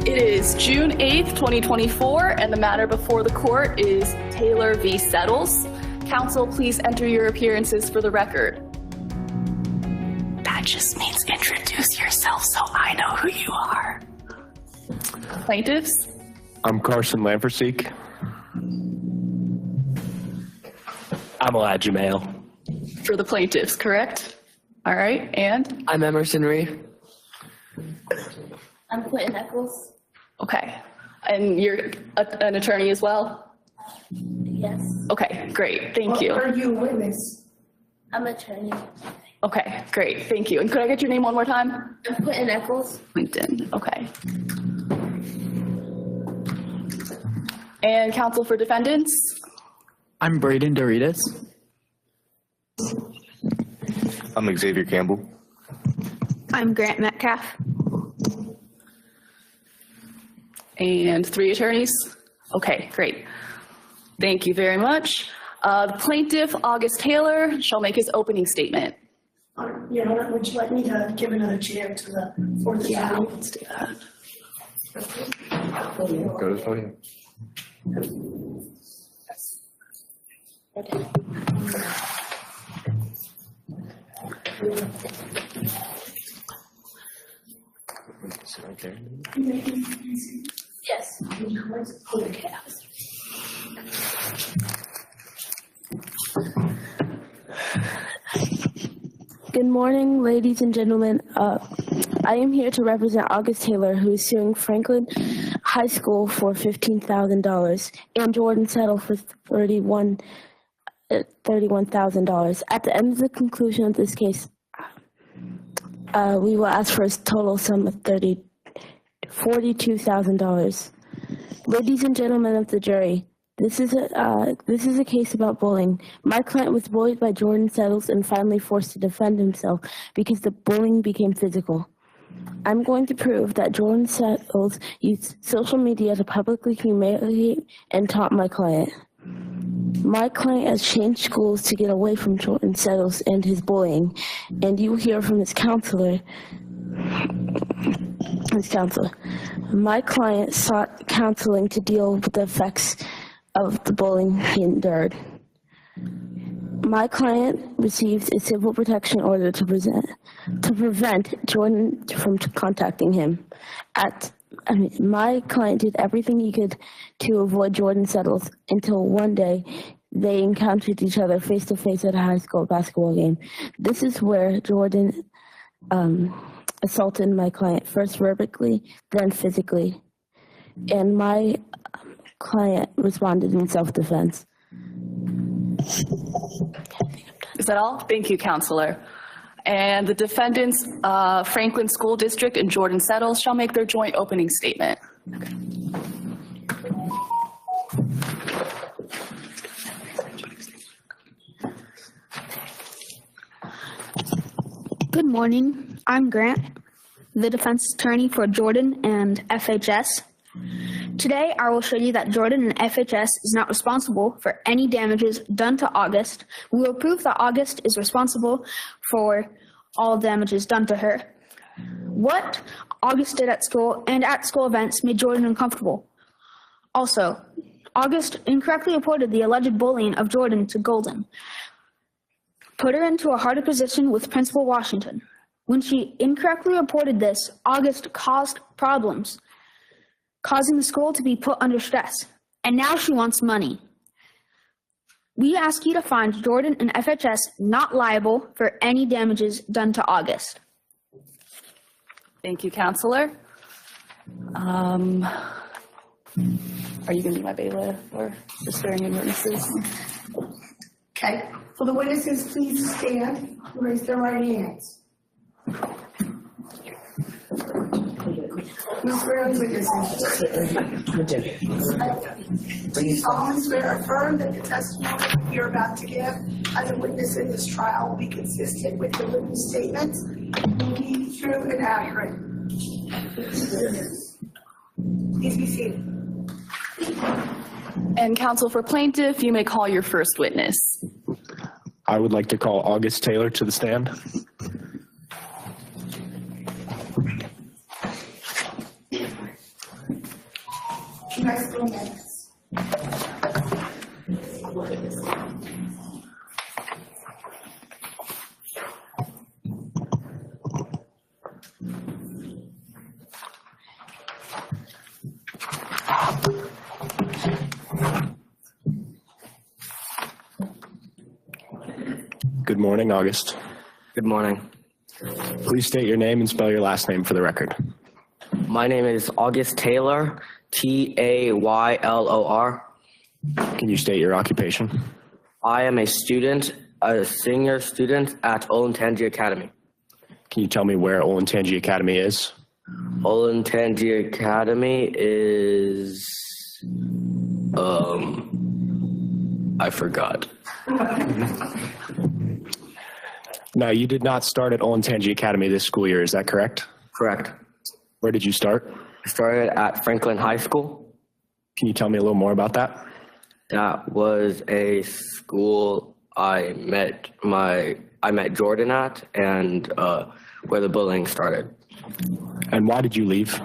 It is June 8th, 2024, and the matter before the court is Taylor v. Settles. Counsel, please enter your appearances for the record. That just means introduce yourself so I know who you are. Plaintiffs? I'm Carson Lamperseek. I'm Elijah Mail. For the plaintiffs, correct? All right, and? I'm Emerson Reed. I'm Quentin Eccles. Okay, and you're an attorney as well? Yes. Okay, great, thank you. Are you a witness? I'm an attorney. Okay, great, thank you. And could I get your name one more time? I'm Quentin Eccles. Quentin, okay. And counsel for defendants? I'm Braden Doritas. I'm Xavier Campbell. I'm Grant Metcalf. And 3 attorneys? Okay, great. Thank you very much. The plaintiff, August Taylor, shall make his opening statement. Your Honor, would you like me to give another chair to the fourth attorney? Yeah, let's do that. Go to the podium. Okay. Right there. Yes. Okay. Good morning, ladies and gentlemen. I am here to represent August Taylor, who is suing Franklin High School for $15,000 and Jordan Settle for $31,000. At the end of the conclusion of this case, we will ask for a total sum of $42,000. Ladies and gentlemen of the jury, this is a case about bullying. My client was bullied by Jordan Settles and finally forced to defend himself because the bullying became physical. I'm going to prove that Jordan Settles used social media to publicly humiliate and taunt my client. My client has changed schools to get away from Jordan Settles and his bullying, and you hear from his counselor. My client sought counseling to deal with the effects of the bullying he endured. My client received a civil protection order to prevent Jordan from contacting him. My client did everything he could to avoid Jordan Settles until one day they encountered each other face-to-face at a high school basketball game. This is where Jordan assaulted my client, first verbally, then physically. And my client responded in self-defense. Is that all? Thank you, counselor. And the defendants, Franklin School District and Jordan Settles, shall make their joint opening statement. Okay. Good morning. I'm Grant, the defense attorney for Jordan and FHS. Today, I will show you that Jordan and FHS is not responsible for any damages done to August. We will prove that August is responsible for all damages done to her. What August did at school and at school events made Jordan uncomfortable. Also, August incorrectly reported the alleged bullying of Jordan to Golden, put her into a harder position with Principal Washington. When she incorrectly reported this, August caused problems, causing the school to be put under stress. And now she wants money. We ask you to find Jordan and FHS not liable for any damages done to August. Thank you, counselor. Are you going to be my bailiff or the swearing in witnesses? Okay. Will the witnesses please stand and raise their right hands? You swear on witnesses. Please solemnly swear or affirm that the testimony you're about to give as a witness in this trial will be consistent with the witness statements and will be true and accurate. Please be seated. And counsel for plaintiff, you may call your first witness. I would like to call August Taylor to the stand. nice little minutes. Good morning, August. Good morning. Please state your name and spell your last name for the record. My name is August Taylor, Taylor. Can you state your occupation? I am a senior student at Olentangy Academy. Can you tell me where Olentangy Academy is? Olentangy Academy is, I forgot. Now, you did not start at Olentangy Academy this school year, is that correct? Correct. Where did you start? I started at Franklin High School. Can you tell me a little more about that? That was a school I met Jordan at, and where the bullying started. And why did you leave?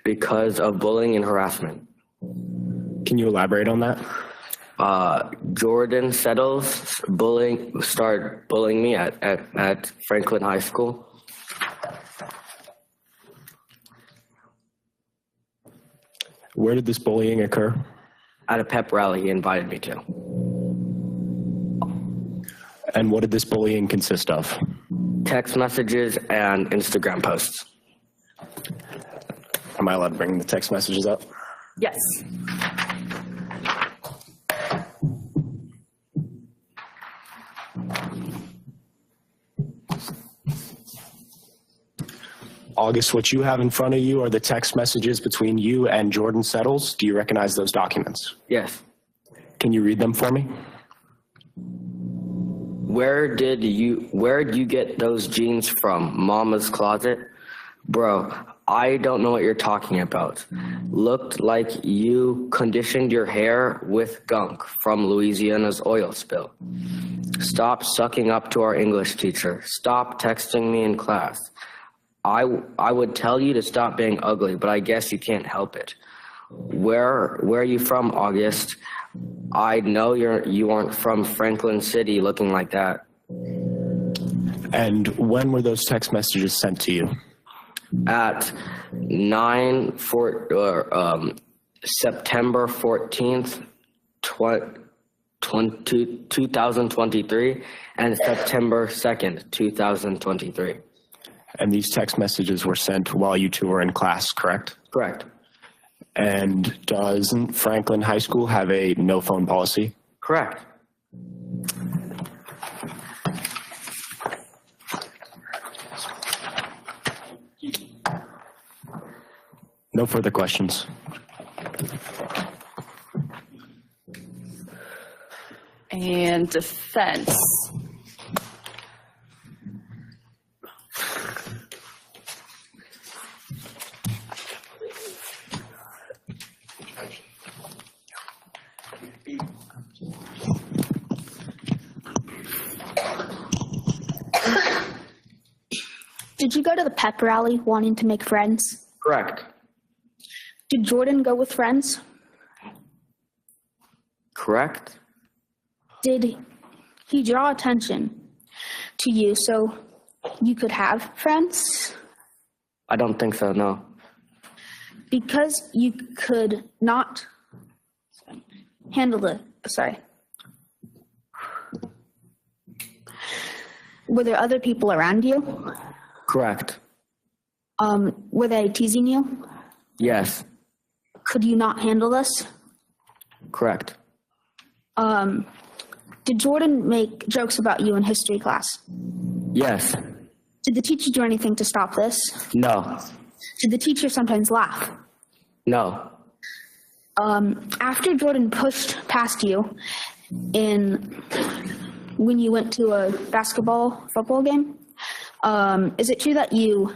Because of bullying and harassment. Can you elaborate on that? Jordan started bullying me at Franklin High School. Where did this bullying occur? At a pep rally he invited me to. And what did this bullying consist of? Text messages and Instagram posts. Am I allowed to bring the text messages up? Yes. August, what you have in front of you are the text messages between you and Jordan Settles. Do you recognize those documents? Yes. Can you read them for me? Where'd you get those jeans from? Mama's closet? Bro, I don't know what you're talking about. Looked like you conditioned your hair with gunk from Louisiana's oil spill. Stop sucking up to our English teacher. Stop texting me in class. I would tell you to stop being ugly, but I guess you can't help it. Where are you from, August? I know you aren't from Franklin City looking like that. And when were those text messages sent to you? At September 14th, 2023 and September 2nd, 2023. And these text messages were sent while you two were in class, correct? Correct. And doesn't Franklin High School have a no phone policy? Correct. No further questions. And defense. Did you go to the pep rally wanting to make friends? Correct. Did Jordan go with friends? Correct. Did he draw attention to you so you could have friends? I don't think so, no. Because you could not handle it. Sorry. Were there other people around you? Correct. Were they teasing you? Yes. Could you not handle this? Correct. Did Jordan make jokes about you in history class? Yes. Did the teacher do anything to stop this? No. Did the teacher sometimes laugh? No. After Jordan pushed past you when you went to a football game, is it true that you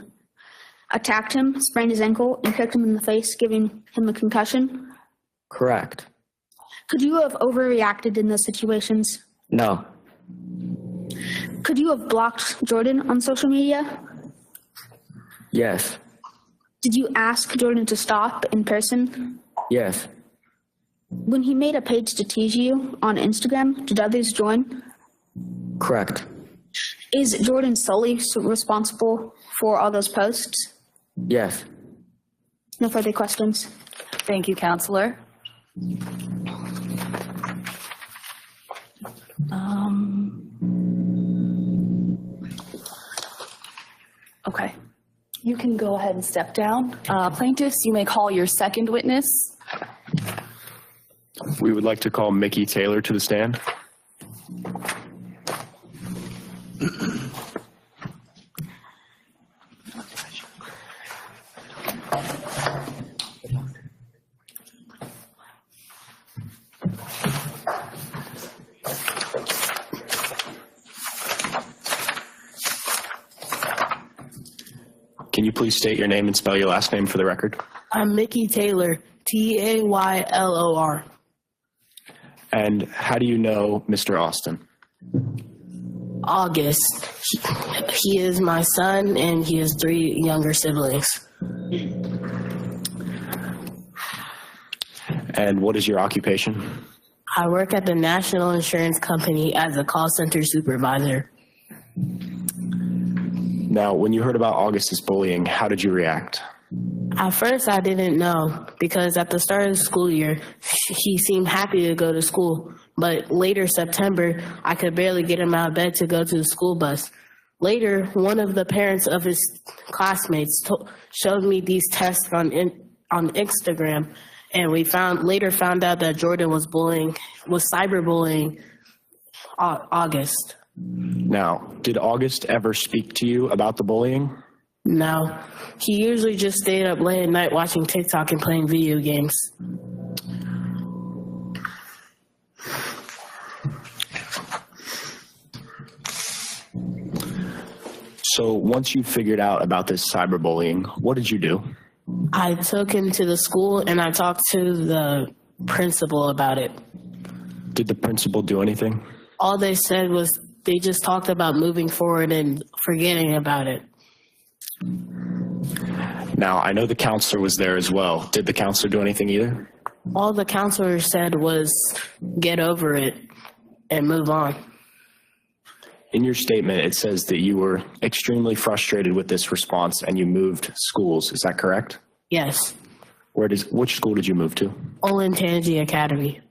attacked him, sprained his ankle, and kicked him in the face, giving him a concussion? Correct. Could you have overreacted in those situations? No. Could you have blocked Jordan on social media? Yes. Did you ask Jordan to stop in person? Yes. When he made a page to tease you on Instagram, did others join? Correct. Is Jordan solely responsible for all those posts? Yes. No further questions. Thank you, Counselor. Okay. You can go ahead and step down. Plaintiffs, you may call your second witness. We would like to call Mickey Taylor to the stand. Can you please state your name and spell your last name for the record? I'm Mickey Taylor, Taylor. And how do you know Mr. Austin? August. He is my son, and he has 3 younger siblings. And what is your occupation? I work at the National Insurance Company as a call center supervisor. Now, when you heard about August's bullying, how did you react? At first, I didn't know because at the start of the school year, he seemed happy to go to school. But later September, I could barely get him out of bed to go to the school bus. Later, one of the parents of his classmates showed me these tests on Instagram, and we later found out that Jordan was cyberbullying August. Now, did August ever speak to you about the bullying? No, he usually just stayed up late at night watching TikTok and playing video games. So once you figured out about this cyberbullying, what did you do? I took him to the school and I talked to the principal about it. Did the principal do anything? All they said was they just talked about moving forward and forgetting about it. Now, I know the counselor was there as well. Did the counselor do anything either? All the counselor said was get over it and move on. In your statement, it says that you were extremely frustrated with this response and you moved schools. Is that correct? Yes. Which school did you move to? Olentangy Academy.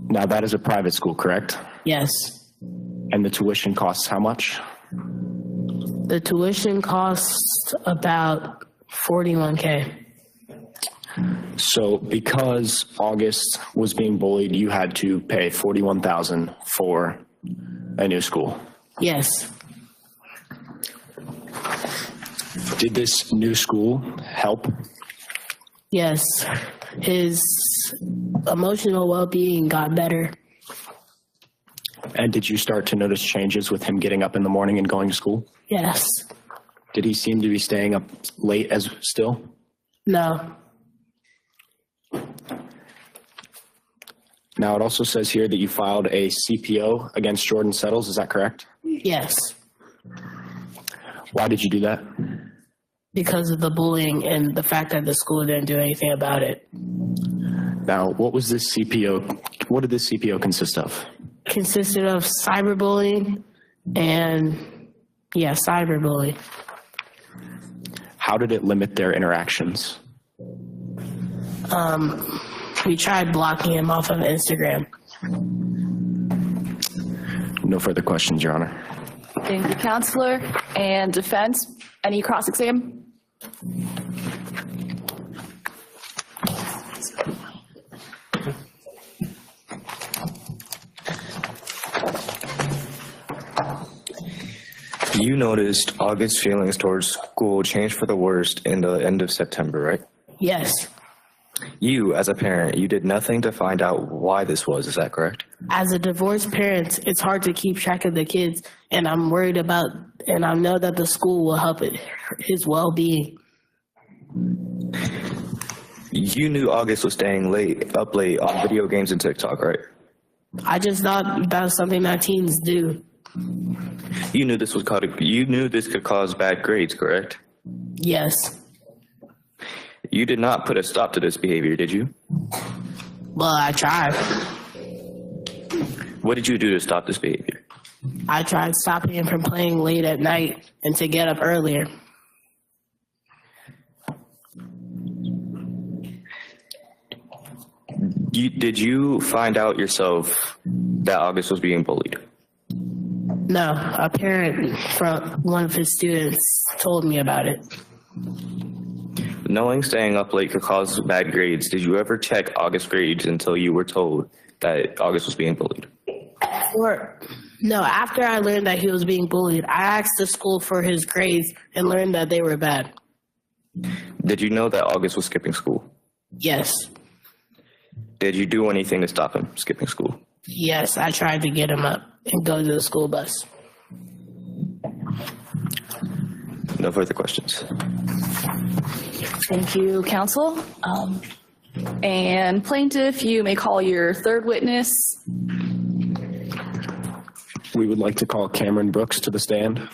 Now, that is a private school, correct? Yes. And the tuition costs how much? The tuition costs about $41K. So because August was being bullied, you had to pay $41,000 for a new school. Yes. Did this new school help? Yes. His emotional well-being got better. And did you start to notice changes with him getting up in the morning and going to school? Yes. Did he seem to be staying up late as still? No. Now, it also says here that you filed a CPO against Jordan Settles. Is that correct? Yes. Why did you do that? Because of the bullying and the fact that the school didn't do anything about it. Now, what was this CPO? What did this CPO consist of? Consisted of cyberbullying and, cyberbullying. How did it limit their interactions? We tried blocking him off of Instagram. No further questions, Your Honor. Thank you, Counselor. And defense, any cross-exam? You noticed August's feelings towards school changed for the worst in the end of September, right? Yes. You, as a parent, you did nothing to find out why this was, is that correct? As a divorced parent, it's hard to keep track of the kids, and I'm worried about, and I know that the school will help his well-being. You knew August was staying up late on video games and TikTok, right? I just thought that was something that teens do. You knew this could cause bad grades, correct? Yes. You did not put a stop to this behavior, did you? Well, I tried. What did you do to stop this behavior? I tried stopping him from playing late at night and to get up earlier. Did you find out yourself that August was being bullied? No, a parent from one of his students told me about it. Knowing staying up late could cause bad grades, did you ever check August's grades until you were told that August was being bullied? No, after I learned that he was being bullied, I asked the school for his grades and learned that they were bad. Did you know that August was skipping school? Yes. Did you do anything to stop him skipping school? Yes, I tried to get him up and go to the school bus. No further questions. Thank you, counsel. And plaintiff, you may call your third witness. We would like to call Cameron Brooks to the stand.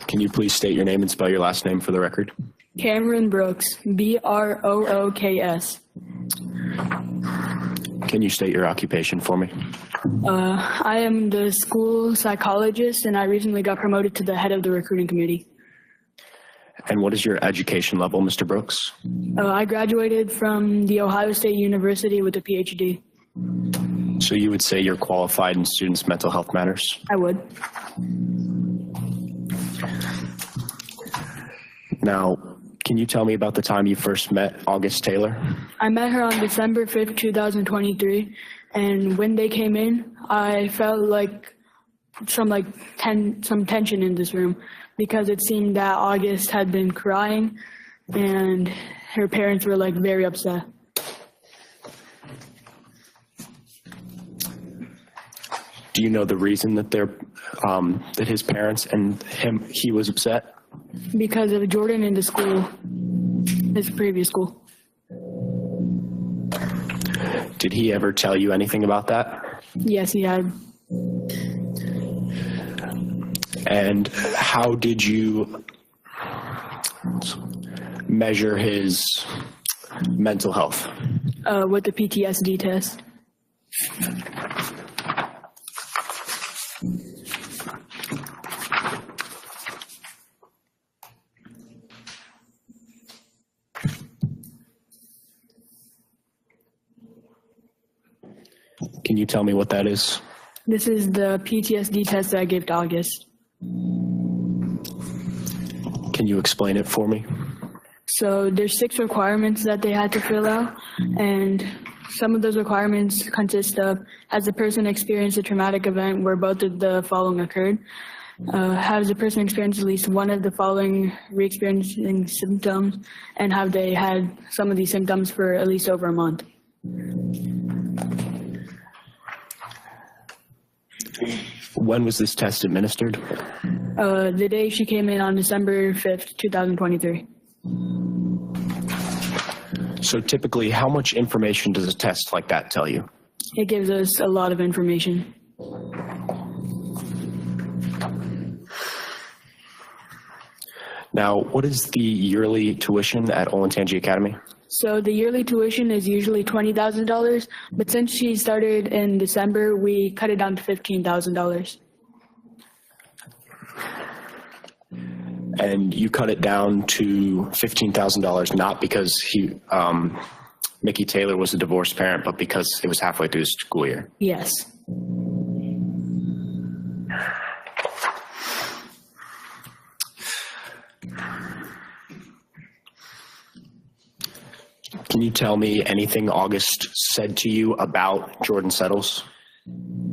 Can you please state your name and spell your last name for the record? Cameron Brooks, Brooks. Can you state your occupation for me? I am the school psychologist, and I recently got promoted to the head of the recruiting committee. And what is your education level, Mr. Brooks? I graduated from the Ohio State University with a PhD. So you would say you're qualified in students' mental health matters? I would. Now, can you tell me about the time you first met August Taylor? I met her on December 5th, 2023, and when they came in, I felt like some tension in this room because it seemed that August had been crying and her parents were like very upset. Do you know the reason that that his parents and he was upset? Because of Jordan in the school, his previous school. Did he ever tell you anything about that? Yes, he had. And how did you measure his mental health? With the PTSD test. Can you tell me what that is? This is the PTSD test that I gave to August. Can you explain it for me? So there's 6 requirements that they had to fill out, and some of those requirements consist of, has the person experienced a traumatic event where both of the following occurred? Has the person experienced at least one of the following re-experiencing symptoms, and have they had some of these symptoms for at least over a month? When was this test administered? The day she came in on December 5th, 2023. So typically, how much information does a test like that tell you? It gives us a lot of information. Now, what is the yearly tuition at Olentangy Academy? So the yearly tuition is usually $20,000, but since she started in December, we cut it down to $15,000. And you cut it down to $15,000 not because Mickey Taylor was a divorced parent, but because it was halfway through the school year. Yes. Can you tell me anything August said to you about Jordan Settles?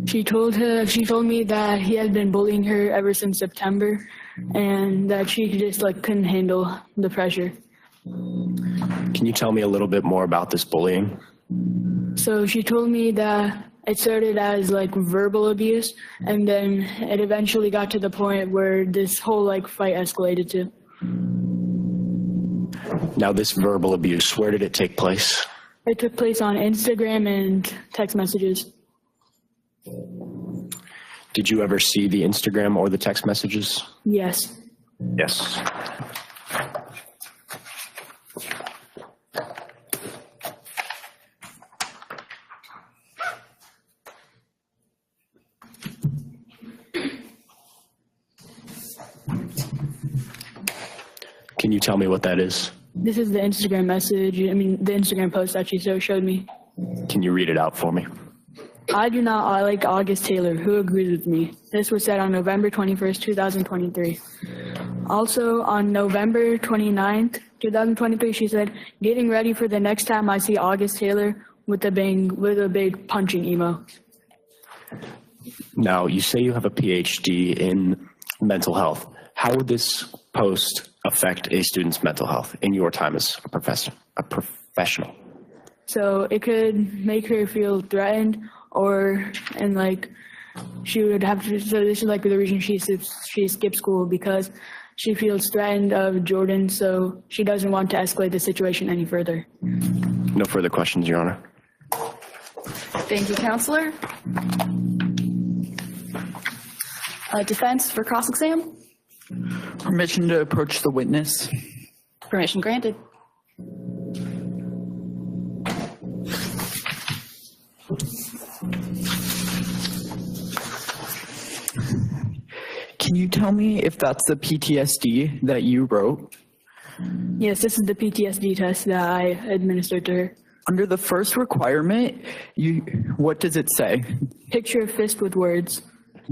She told me that he had been bullying her ever since September, and that she just couldn't handle the pressure. Can you tell me a little bit more about this bullying? So she told me that it started as verbal abuse, and then it eventually got to the point where this whole fight escalated to. Now, this verbal abuse, where did it take place? It took place on Instagram and text messages. Did you ever see the Instagram or the text messages? Yes. Yes. Can you tell me what that is? This is the Instagram message, the Instagram post that she showed me. Can you read it out for me? I do not like August Taylor. Who agrees with me? This was said on November 21st, 2023. Also, on November 29th, 2023, she said, getting ready for the next time I see August Taylor with a big punching emo. Now, you say you have a PhD in mental health. How would this post affect a student's mental health in your time as a professional? So it could make her feel threatened, she would have to. So this is like the reason she skipped school, because she feels threatened of Jordan. So she doesn't want to escalate the situation any further. No further questions, Your Honor. Thank you, Counselor. Defense for cross-exam? Permission to approach the witness. Permission granted. Can you tell me if that's the PTSD that you wrote? Yes, this is the PTSD test that I administered to her. Under the first requirement, what does it say? Picture of fist with words.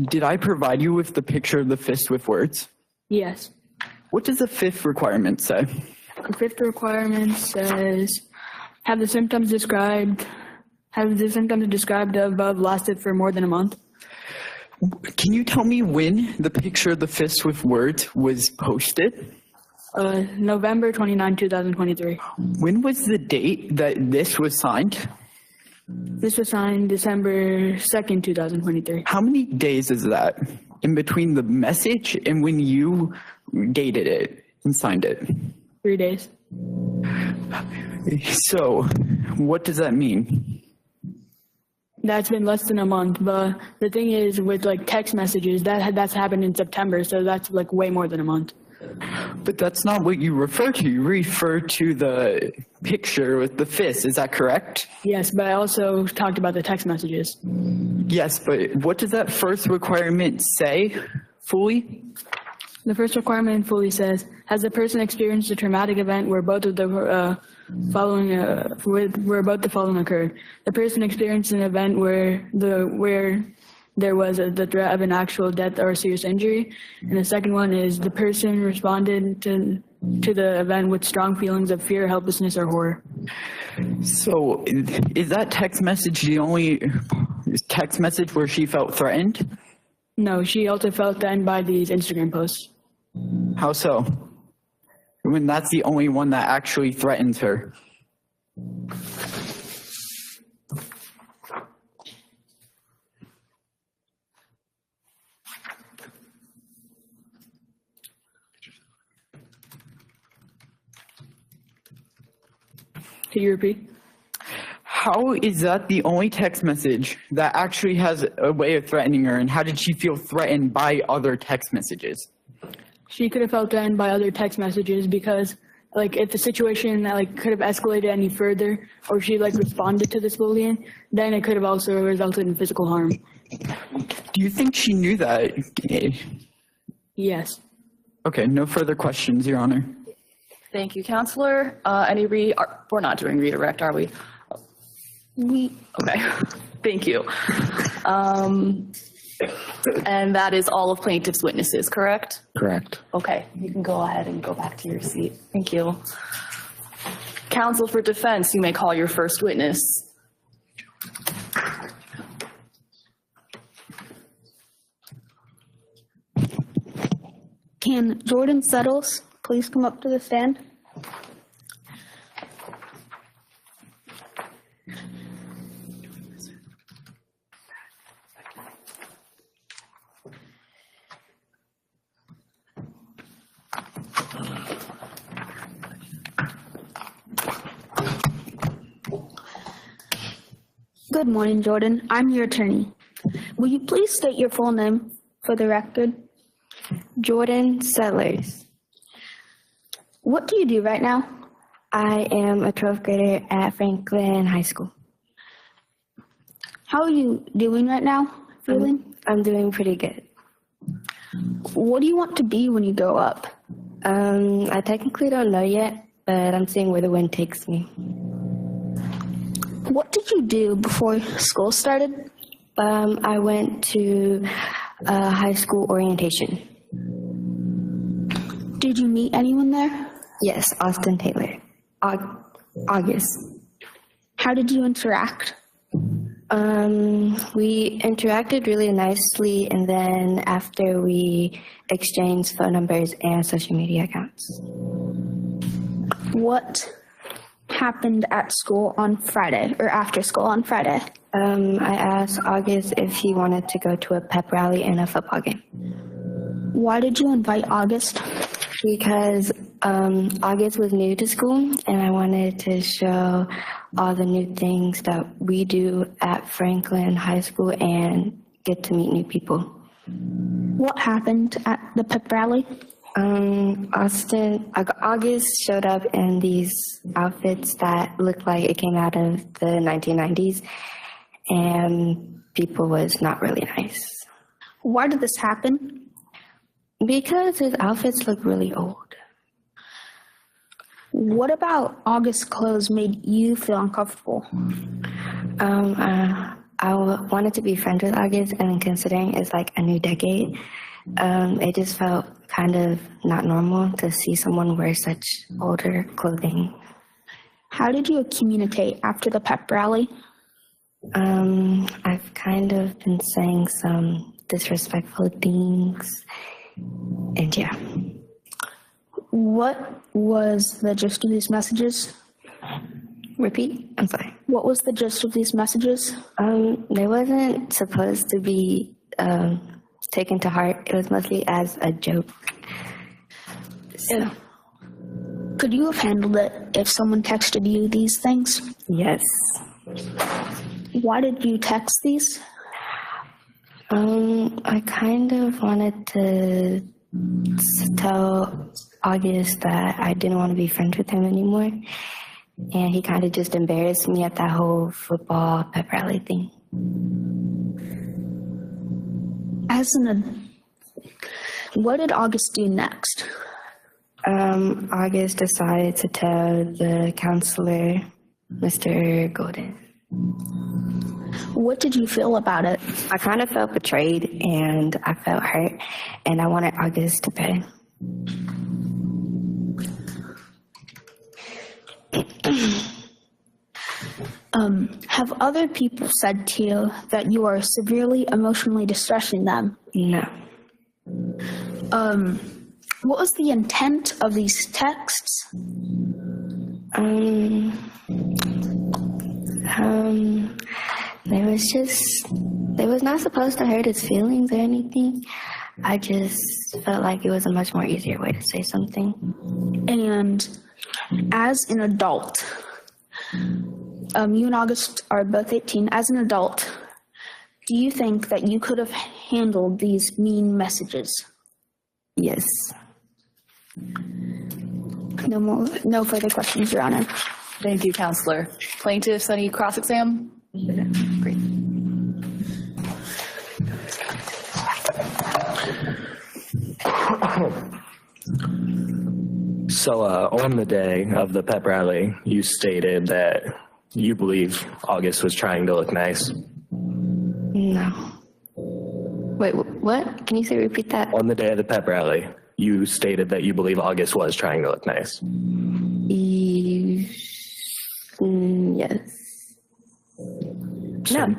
Did I provide you with the picture of the fist with words? Yes. What does the fifth requirement say? The fifth requirement says, have the symptoms described above lasted for more than a month? Can you tell me when the picture of the fist with words was posted? November 29, 2023. When was the date that this was signed? This was signed December 2nd, 2023. How many days is that in between the message and when you dated it and signed it? 3 days. So, what does that mean? That's been less than a month, but the thing is with text messages, that's happened in September, so that's way more than a month. But that's not what you refer to. You refer to the picture with the fist. Is that correct? Yes, but I also talked about the text messages. Yes, but what does that first requirement say fully? The first requirement fully says, has the person experienced a traumatic event where both the following occurred? The person experienced an event where there was the threat of an actual death or serious injury. And the second one is the person responded to the event with strong feelings of fear, helplessness, or horror. So is that text message the only text message where she felt threatened? No, she also felt threatened by these Instagram posts. How so? When that's the only one that actually threatens her. Can you repeat? How is that the only text message that actually has a way of threatening her, and how did she feel threatened by other text messages? She could have felt threatened by other text messages because, if the situation could have escalated any further, or she responded to this bullying, then it could have also resulted in physical harm. Do you think she knew that? Yes. Okay, no further questions, Your Honor. Thank you, Counselor. We're not doing redirect, are we? Okay, thank you. And that is all of plaintiff's witnesses, correct? Correct. Okay, you can go ahead and go back to your seat. Thank you. Counsel for defense, you may call your first witness. Can Jordan Settles please come up to the stand? Good morning, Jordan. I'm your attorney. Will you please state your full name for the record? Jordan Sellers. What do you do right now? I am a 12th grader at Franklin High School. How are you doing right now? Feeling? I'm doing pretty good. What do you want to be when you grow up? I technically don't know yet, but I'm seeing where the wind takes me. What did you do before school started? I went to high school orientation. Did you meet anyone there? Yes, Austin Taylor. August. How did you interact? We interacted really nicely, and then after we exchanged phone numbers and social media accounts. What happened at school on Friday, or after school on Friday? I asked August if he wanted to go to a pep rally and a football game. Why did you invite August? Because August was new to school, and I wanted to show all the new things that we do at Franklin High School and get to meet new people. What happened at the pep rally? August showed up in these outfits that looked like it came out of the 1990s, and people was not really nice. Why did this happen? Because his outfits look really old. What about August's clothes made you feel uncomfortable? I wanted to be friends with August, and considering it's like a new decade, it just felt kind of not normal to see someone wear such older clothing. How did you communicate after the pep rally? I've kind of been saying some disrespectful things, and yeah. What was the gist of these messages? Repeat? I'm sorry. What was the gist of these messages? They wasn't supposed to be taken to heart. It was mostly as a joke. So. Could you have handled it if someone texted you these things? Yes. Why did you text these? I kind of wanted to tell August that I didn't want to be friends with him anymore. And he kind of just embarrassed me at that whole football pep rally thing. What did August do next? August decided to tell the counselor, Mr. Golden. What did you feel about it? I kind of felt betrayed, and I felt hurt, and I wanted August to pay. Have other people said to you that you are severely emotionally distressing them? No. What was the intent of these texts? They was not supposed to hurt his feelings or anything. I just felt like it was a much more easier way to say something. And as an adult, you and August are both 18. As an adult, do you think that you could have handled these mean messages? Yes. No further questions, Your Honor. Thank you, Counselor. Plaintiffs, any cross-exam? Yeah. Great. So on the day of the pep rally, you stated that you believe August was trying to look nice. No. Wait, what? Can you repeat that? On the day of the pep rally, you stated that you believe August was trying to look nice. Yes. No.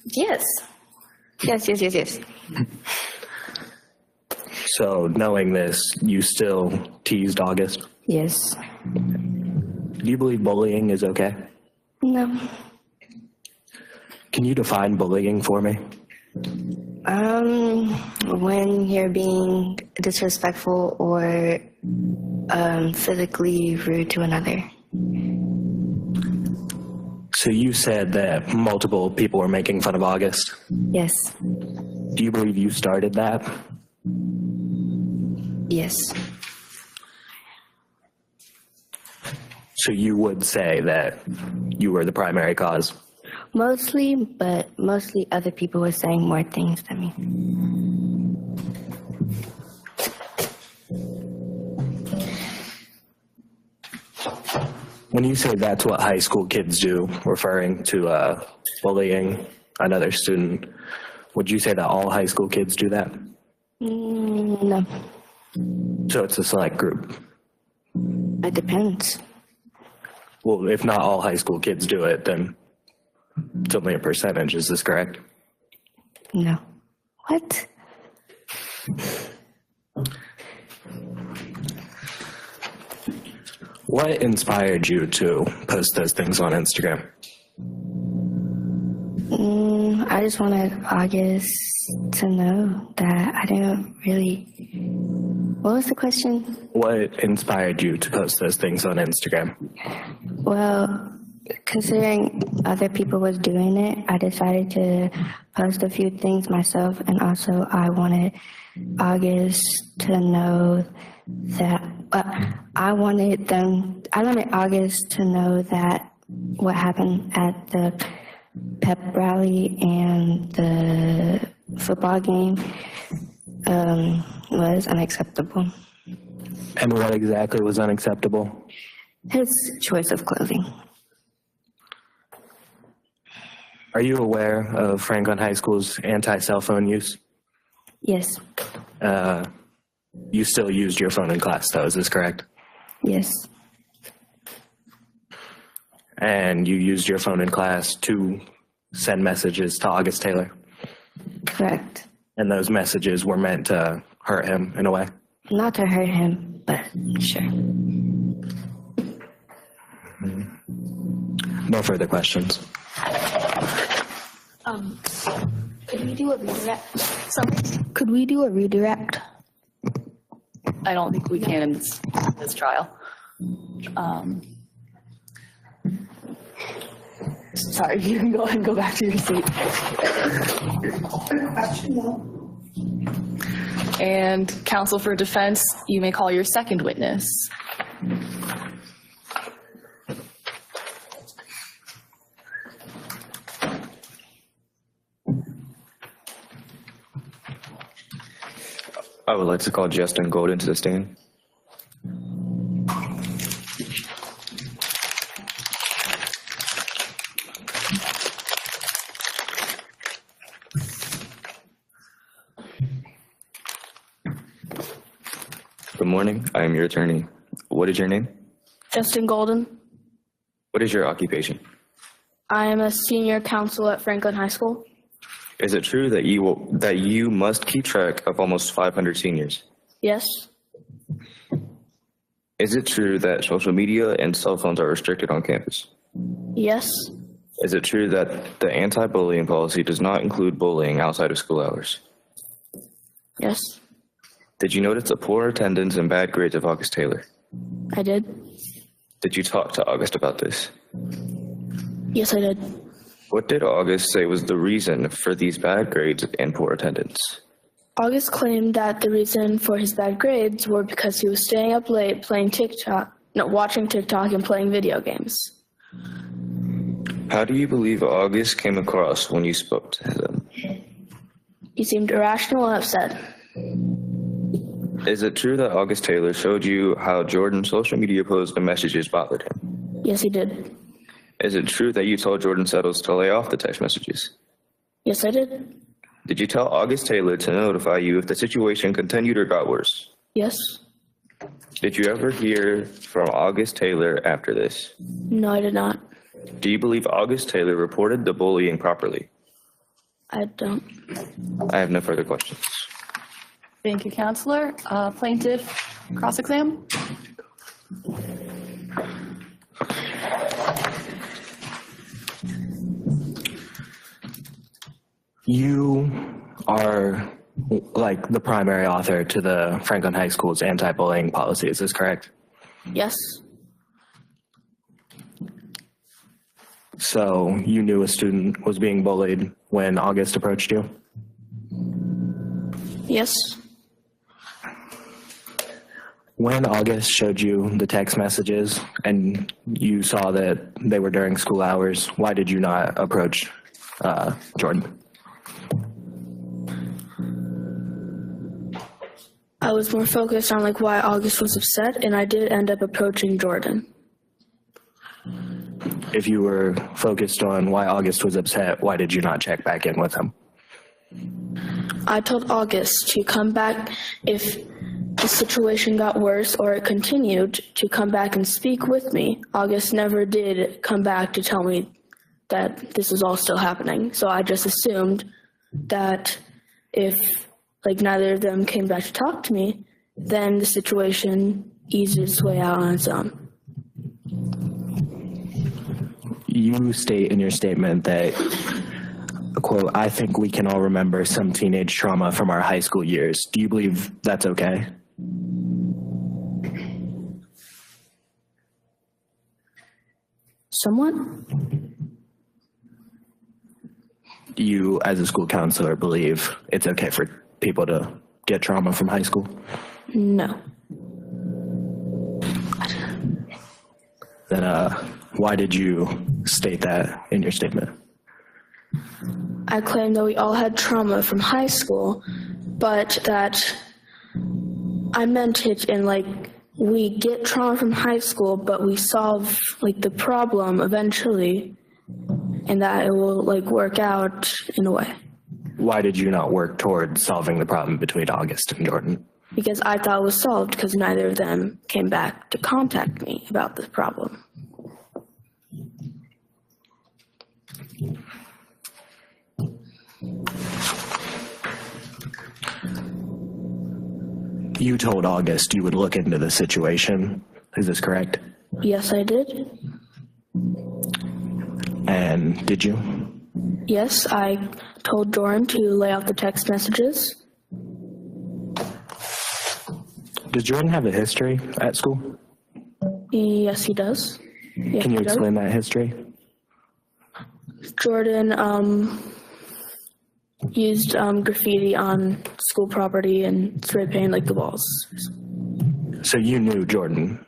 Yes. Yes. So knowing this, you still teased August? Yes. Do you believe bullying is okay? No. Can you define bullying for me? When you're being disrespectful or physically rude to another. So you said that multiple people were making fun of August. Yes. Do you believe you started that? Yes. So you would say that you were the primary cause? Mostly, but mostly other people were saying more things than me. When you say that's what high school kids do, referring to bullying another student, would you say that all high school kids do that? No, So it's a select group? it depends. Well, if not all high school kids do it, then it's only a percentage. Is this correct? No. What? What inspired you to post those things on Instagram? I just wanted August to know that I didn't really. What was the question? What inspired you to post those things on Instagram? Well, considering other people was doing it, I decided to post a few things myself, and also I wanted August to know that. I wanted August to know that what happened at the pep rally and the football game was unacceptable. And what exactly was unacceptable? His choice of clothing. Are you aware of Franklin High School's anti-cell phone use? Yes. You still used your phone in class, though, is this correct? Yes. And you used your phone in class to send messages to August Taylor? Correct. And those messages were meant to hurt him in a way? Not to hurt him, but sure. No further questions. Could we do a redirect? Could we do a redirect? I don't think we can in this trial. Sorry, you can go ahead and go back to your seat. And counsel for defense, you may call your second witness. I would like to call Justin Golden to the stand. Good morning. I am your attorney. What is your name? Justin Golden. What is your occupation? I am a senior counsel at Franklin High School. Is it true that you must keep track of almost 500 seniors? Yes. Is it true that social media and cell phones are restricted on campus? Yes. Is it true that the anti-bullying policy does not include bullying outside of school hours? Yes. Did you notice the poor attendance and bad grades of August Taylor? I did. Did you talk to August about this? Yes, I did. What did August say was the reason for these bad grades and poor attendance? August claimed that the reason for his bad grades were because he was staying up late watching TikTok and playing video games. How do you believe August came across when you spoke to him? He seemed irrational and upset. Is it true that August Taylor showed you how Jordan's social media posts and messages bothered him? Yes, he did. Is it true that you told Jordan Settles to lay off the text messages? Yes, I did. Did you tell August Taylor to notify you if the situation continued or got worse? Yes. Did you ever hear from August Taylor after this? No, I did not. Do you believe August Taylor reported the bullying properly? I don't. I have no further questions. Thank you, counselor. Plaintiff, cross-exam. You are like the primary author to the Franklin High School's anti-bullying policy, is this correct? Yes. So you knew a student was being bullied when August approached you? Yes. When August showed you the text messages and you saw that they were during school hours, why did you not approach Jordan? I was more focused on like why August was upset, and I did end up approaching Jordan. If you were focused on why August was upset, why did you not check back in with him? I told August to come back if the situation got worse or it continued, to come back and speak with me. August never did come back to tell me that this was all still happening. So I just assumed that if like neither of them came back to talk to me, then the situation eased its way out on its own. You state in your statement that, quote, I think we can all remember some teenage trauma from our high school years. Do you believe that's okay? Somewhat? You, as a school counselor, believe it's okay for people to get trauma from high school? No. Then why did you state that in your statement? I claim that we all had trauma from high school, but that I meant it in like we get trauma from high school, but we solve like the problem eventually, and that it will like work out in a way. Why did you not work toward solving the problem between August and Jordan? Because I thought it was solved because neither of them came back to contact me about this problem. You told August you would look into the situation. Is this correct? Yes, I did. And did you? Yes, I told Jordan to lay out the text messages. Does Jordan have a history at school? Yes, he does. Yes, Can you he does. explain that history? Jordan used graffiti on school property and spray paint like the walls. So you knew Jordan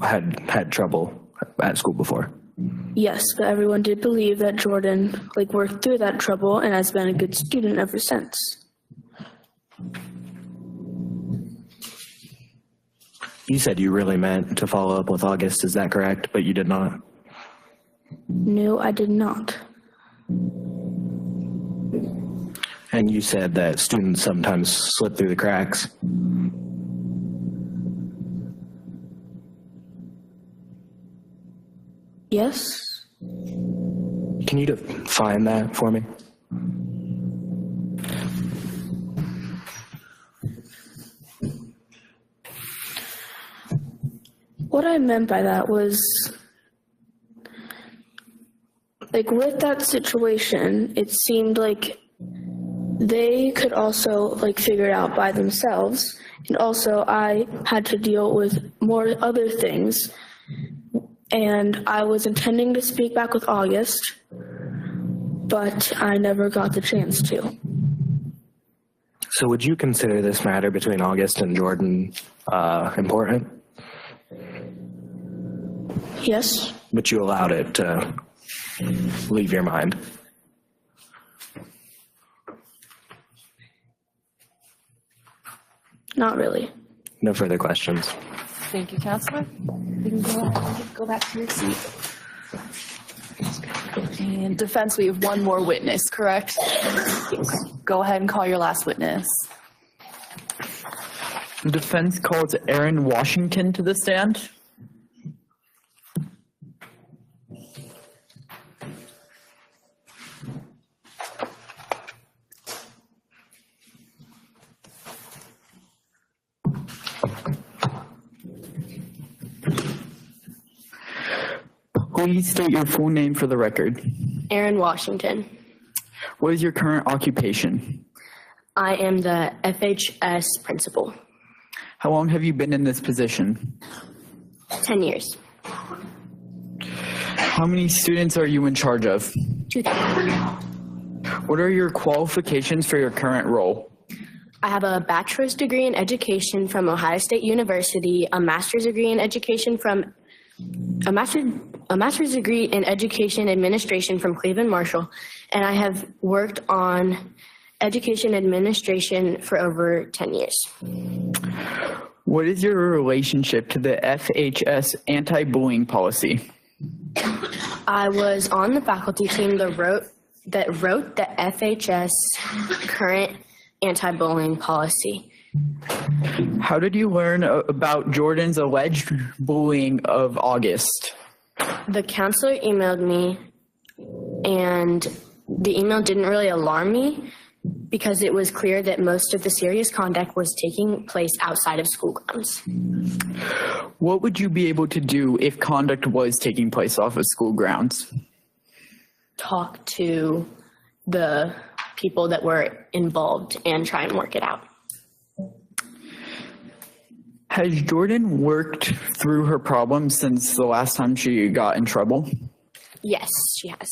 had trouble at school before? Yes, but everyone did believe that Jordan like worked through that trouble and has been a good student ever since. You said you really meant to follow up with August, is that correct? But you did not? No, I did not. And you said that students sometimes slip through the cracks. Yes. Can you define that for me? What I meant by that was, like, with that situation, it seemed like they could also, like, figure it out by themselves. And also, I had to deal with more other things. And I was intending to speak back with August, but I never got the chance to. So would you consider this matter between August and Jordan important? Yes. But you allowed it to leave your mind? Not really. No further questions. Thank you, Counselor. You can go back to your seat. And defense, we have one more witness, correct? Go ahead and call your last witness. The defense calls Aaron Washington to the stand. Please state your full name for the record. Aaron Washington. What is your current occupation? I am the FHS principal. How long have you been in this position? 10 years. How many students are you in charge of? 2,000. What are your qualifications for your current role? I have a bachelor's degree in education from Ohio State University, a master's degree in education from a master's degree in education administration from Cleveland Marshall, and I have worked on education administration for over 10 years. What is your relationship to the FHS anti-bullying policy? I was on the faculty team that wrote the FHS current anti-bullying policy. How did you learn about Jordan's alleged bullying of August? The counselor emailed me, and the email didn't really alarm me because it was clear that most of the serious conduct was taking place outside of school grounds. What would you be able to do if conduct was taking place off of school grounds? Talk to the people that were involved and try and work it out. Has Jordan worked through her problems since the last time she got in trouble? Yes, she has.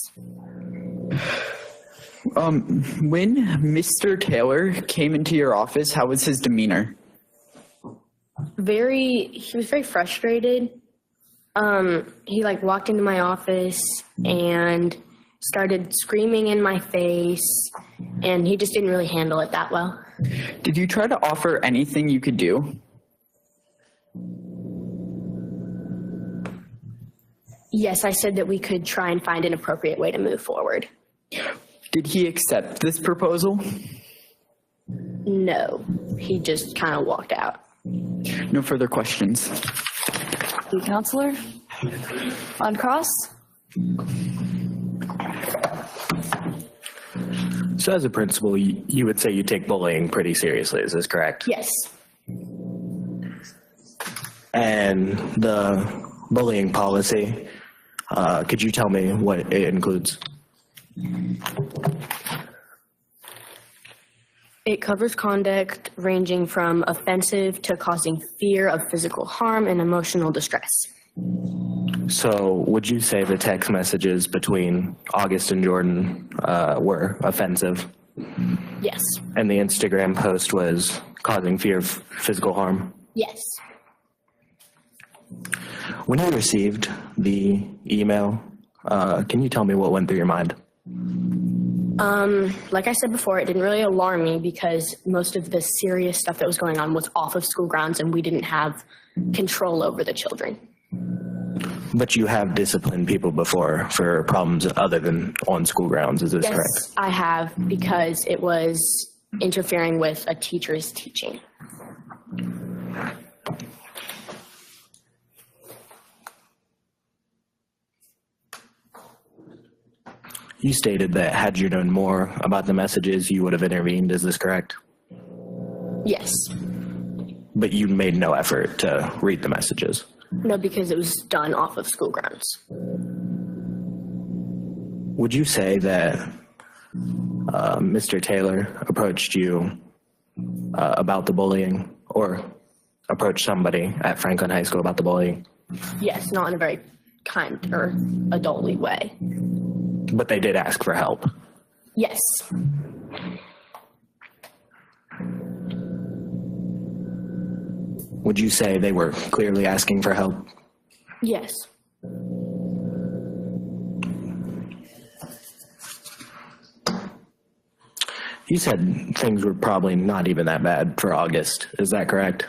When Mr. Taylor came into your office, how was his demeanor? He was very frustrated. He walked into my office and started screaming in my face, and he just didn't really handle it that well. Did you try to offer anything you could do? Yes, I said that we could try and find an appropriate way to move forward. Did he accept this proposal? No, he just kind of walked out. No further questions. Thank you, Counselor. On cross? So as a principal, you would say you take bullying pretty seriously, is this correct? Yes. And the bullying policy, could you tell me what it includes? It covers conduct ranging from offensive to causing fear of physical harm and emotional distress. So would you say the text messages between August and Jordan were offensive? Yes. And the Instagram post was causing fear of physical harm? Yes. When you received the email, can you tell me what went through your mind? Like I said before, it didn't really alarm me because most of the serious stuff that was going on was off of school grounds and we didn't have control over the children. But you have disciplined people before for problems other than on school grounds, is this correct? Yes, I have, because it was interfering with a teacher's teaching. You stated that had you known more about the messages, you would have intervened, is this correct? Yes. But you made no effort to read the messages? No, because it was done off of school grounds. Would you say that Mr. Taylor approached you about the bullying, or approached somebody at Franklin High School about the bullying? Yes, not in a very kind or adultly way. But they did ask for help? Yes. Would you say they were clearly asking for help? Yes. You said things were probably not even that bad for August. Is that correct?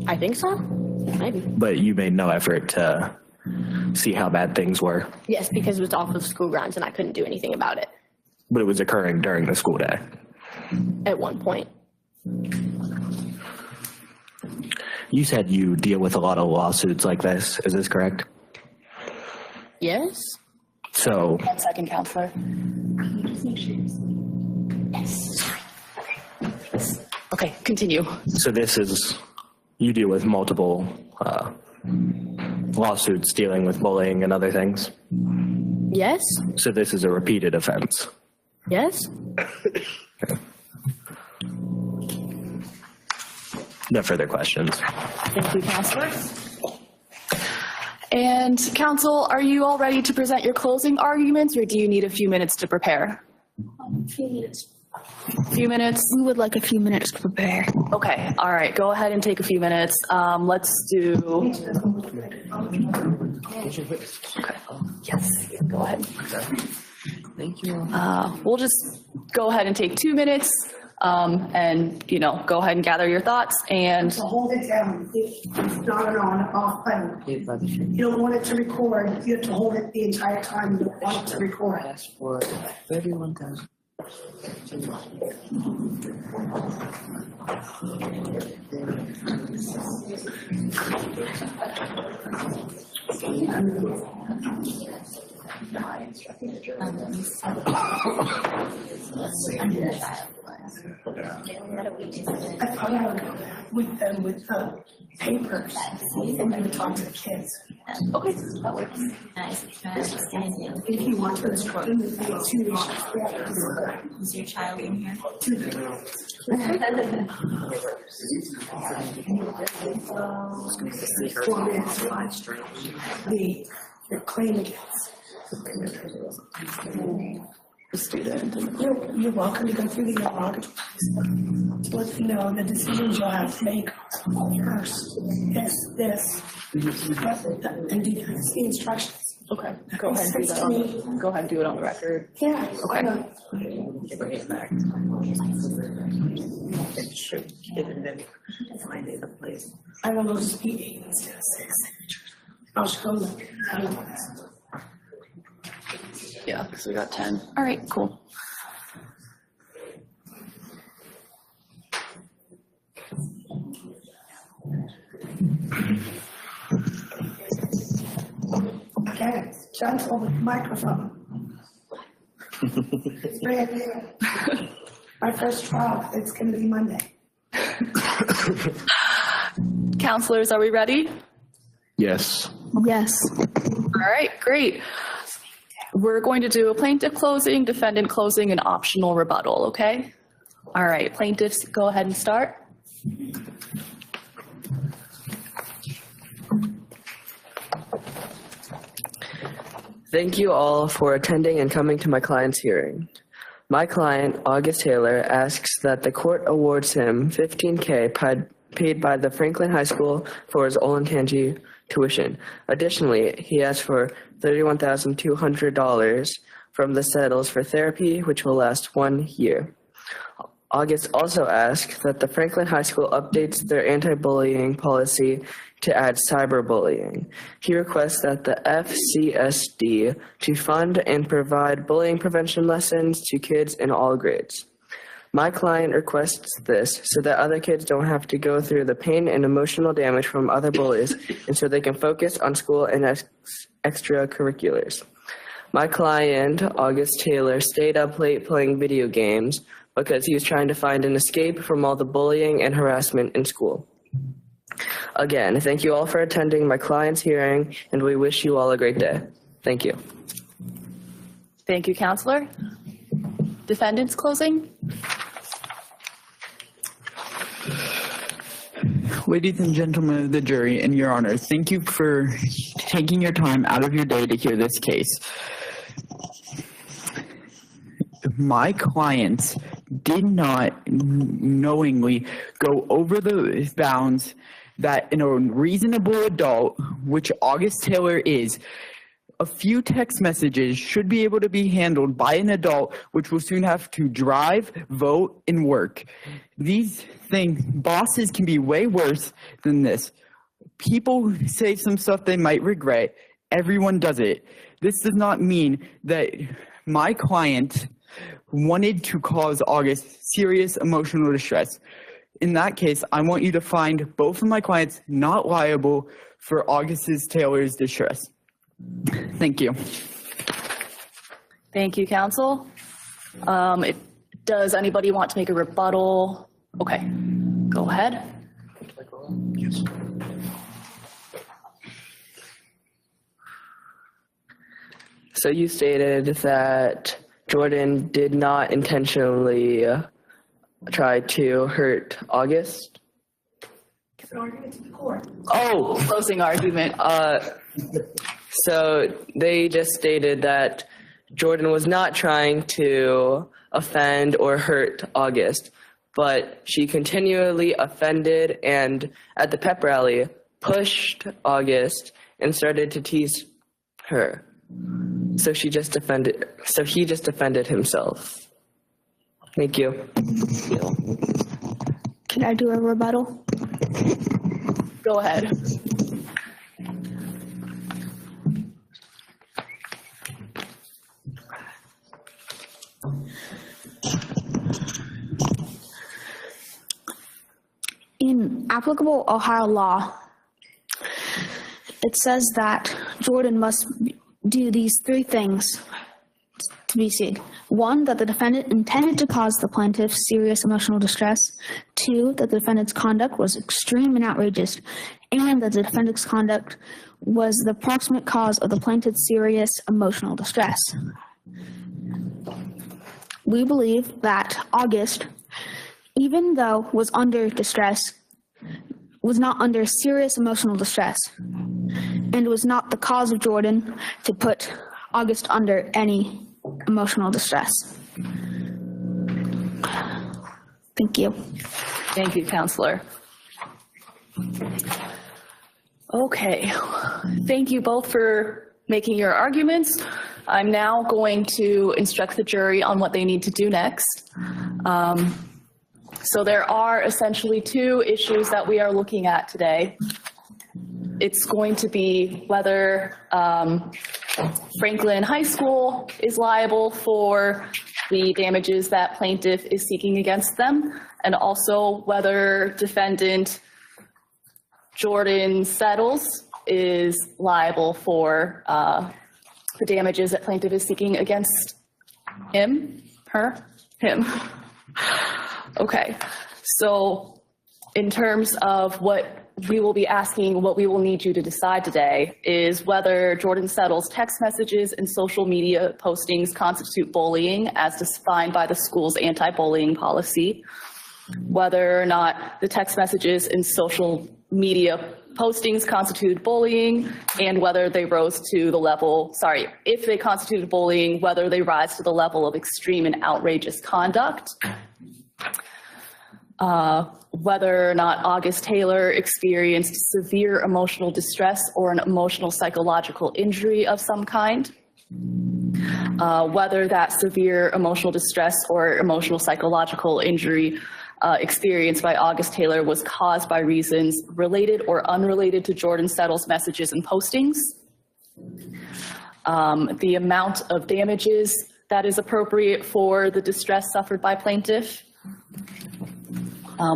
I think so. Maybe. But you made no effort to see how bad things were? Yes, because it was off of school grounds and I couldn't do anything about it. But it was occurring during the school day? At one point. You said you deal with a lot of lawsuits like this. Is this correct? Yes. So... 1 second, Counselor. Yes. Okay, continue. So this is... You deal with multiple lawsuits dealing with bullying and other things? Yes. So this is a repeated offense? Yes. Okay. No further questions. Thank you, Counselor. And counsel, are you all ready to present your closing arguments, or do you need a few minutes to prepare? A few minutes. Few minutes? We would like a few minutes to prepare. Okay, all right, go ahead and take a few minutes. Let's do. Okay. Yes, go ahead. Thank you. We'll just go ahead and take 2 minutes, and go ahead and gather your thoughts. And So hold it down. It's not an on off button. You don't want it to record. You have to hold it the entire time. You don't want it to record. Ask for 31,000. I thought I would go with them with the papers and then talk to the kids. okay, that works. If you want to, it's two Is your child in here? The claim against. The student. You're welcome to go through the interrogatories to let you know the decisions you'll have to make first. This, and do the instructions. Okay, go ahead and do that. Go ahead and do it on the record. Yeah. Okay. Bring it back. It should get and then find it a place. I will just be 8 instead of 6 signatures. I'll show them. Yeah, because we got 10. All right, cool. Okay, gentle with the microphone. It's brand new. My first trial, it's going to be Monday. Counselors, are we ready? Yes. Yes. All right, great. We're going to do a plaintiff closing, defendant closing, and optional rebuttal, okay? All right, plaintiffs, go ahead and start. Thank you all for attending and coming to my client's hearing. My client, August Taylor, asks that the court awards him $15,000 paid by the Franklin High School for his Olentangy tuition. Additionally, he asks for $31,200 from the settles for therapy, which will last 1 year. August also asks that the Franklin High School updates their anti-bullying policy to add cyberbullying. He requests that the FCSD to fund and provide bullying prevention lessons to kids in all grades. My client requests this so that other kids don't have to go through the pain and emotional damage from other bullies, and so they can focus on school and extracurriculars. My client, August Taylor, stayed up late playing video games because he was trying to find an escape from all the bullying and harassment in school. Again, thank you all for attending my client's hearing, and we wish you all a great day. Thank you. Thank you, counselor. Defendant's closing. Ladies and gentlemen of the jury and your honor, thank you for taking your time out of your day to hear this case. My clients did not knowingly go over the bounds that in a reasonable adult, which August Taylor is, a few text messages should be able to be handled by an adult, which will soon have to drive, vote, and work. These things, bosses can be way worse than this. People say some stuff they might regret. Everyone does it. This does not mean that my client wanted to cause August serious emotional distress. In that case, I want you to find both of my clients not liable for August Taylor's distress. Thank you. Thank you, counsel. Does anybody want to make a rebuttal? Okay, go ahead. Yes. So you stated that Jordan did not intentionally try to hurt August? It's an argument to the court. Oh, Closing argument. So they just stated that Jordan was not trying to offend or hurt August, but she continually offended and at the pep rally pushed August and started to tease her. So he just defended himself. Thank you. Can I do a rebuttal? Go ahead. In applicable Ohio law, it says that Jordan must do these three things to be sued. 1, that the defendant intended to cause the plaintiff serious emotional distress. 2, that the defendant's conduct was extreme and outrageous, and that the defendant's conduct was the proximate cause of the plaintiff's serious emotional distress. We believe that August, even though was under distress, was not under serious emotional distress, and was not the cause of Jordan to put August under any emotional distress. Thank you. Thank you, Counselor. Okay, thank you both for making your arguments. I'm now going to instruct the jury on what they need to do next. So there are essentially 2 issues that we are looking at today. It's going to be whether Franklin High School is liable for the damages that plaintiff is seeking against them, and also whether defendant Jordan Settles is liable for the damages that plaintiff is seeking against him. Okay, so in terms of what we will be asking, what we will need you to decide today is whether Jordan Settles' text messages and social media postings constitute bullying as defined by the school's anti-bullying policy, whether or not the text messages and social media postings constituted bullying, and whether they rose to the level, if they constituted bullying, whether they rise to the level of extreme and outrageous conduct. Whether or not August Taylor experienced severe emotional distress or an emotional psychological injury of some kind. Whether that severe emotional distress or emotional psychological injury experienced by August Taylor was caused by reasons related or unrelated to Jordan Settles' messages and postings. The amount of damages that is appropriate for the distress suffered by plaintiff.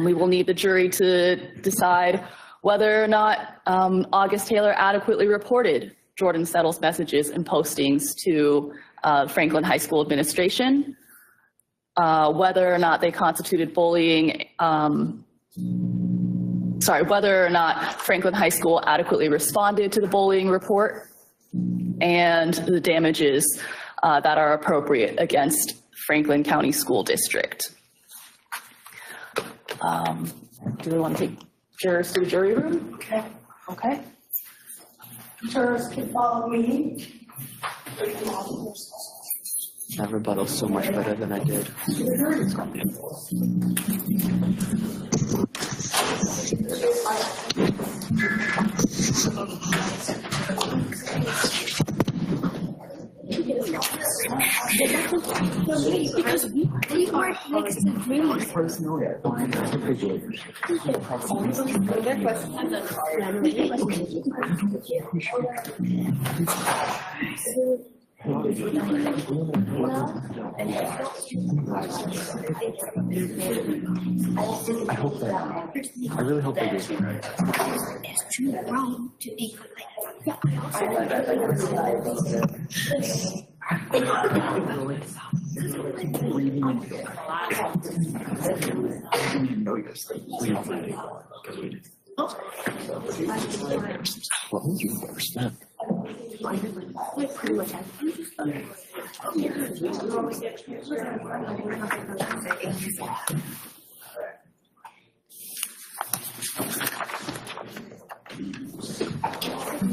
We will need the jury to decide whether or not August Taylor adequately reported Jordan Settles' messages and postings to Franklin High School administration, whether or not they constituted bullying, whether or not Franklin High School adequately responded to the bullying report, and the damages that are appropriate against Franklin County School District. Do we want to take jurors to the jury room? Okay. Jurors can follow me. That rebuttal's so much better than I did. Because we are next to dreamers. I really hope they do. It's too wrong to be What would you first then?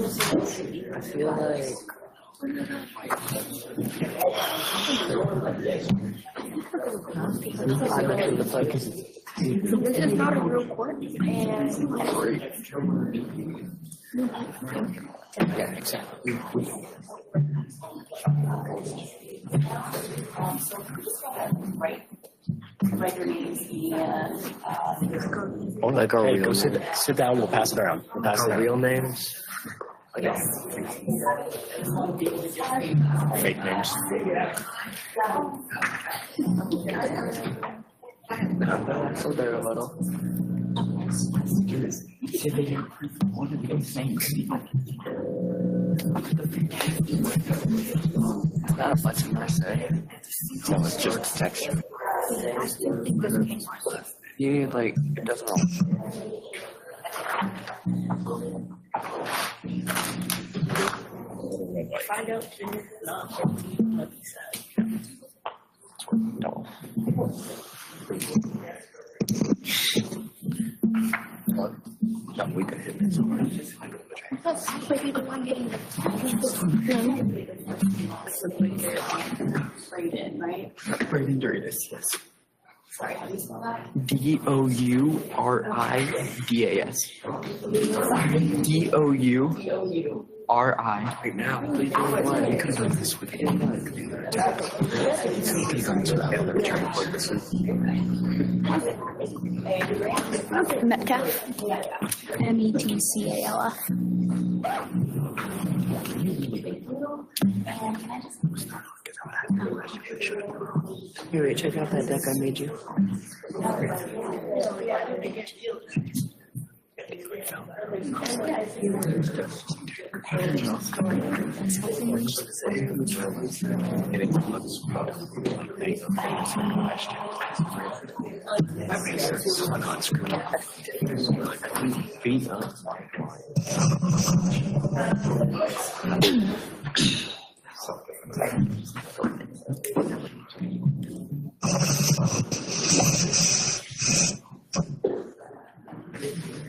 I feel like. This is not a real court, and Yeah, exactly. Or like our real Go names. sit down. We'll pass it around. We'll pass it Our around. real names. Fake names. So they're a little. One of those things. Not much of mercy. No, it's just texture. You need like it doesn't all. No, we could hit this. that's maybe the one getting Braden, yes. D-O-U-R-I-D-A-S. D-O-U-R-I. Right now, we could have done this with one. Metcalf. Metcalf. Here, check out that deck I made you.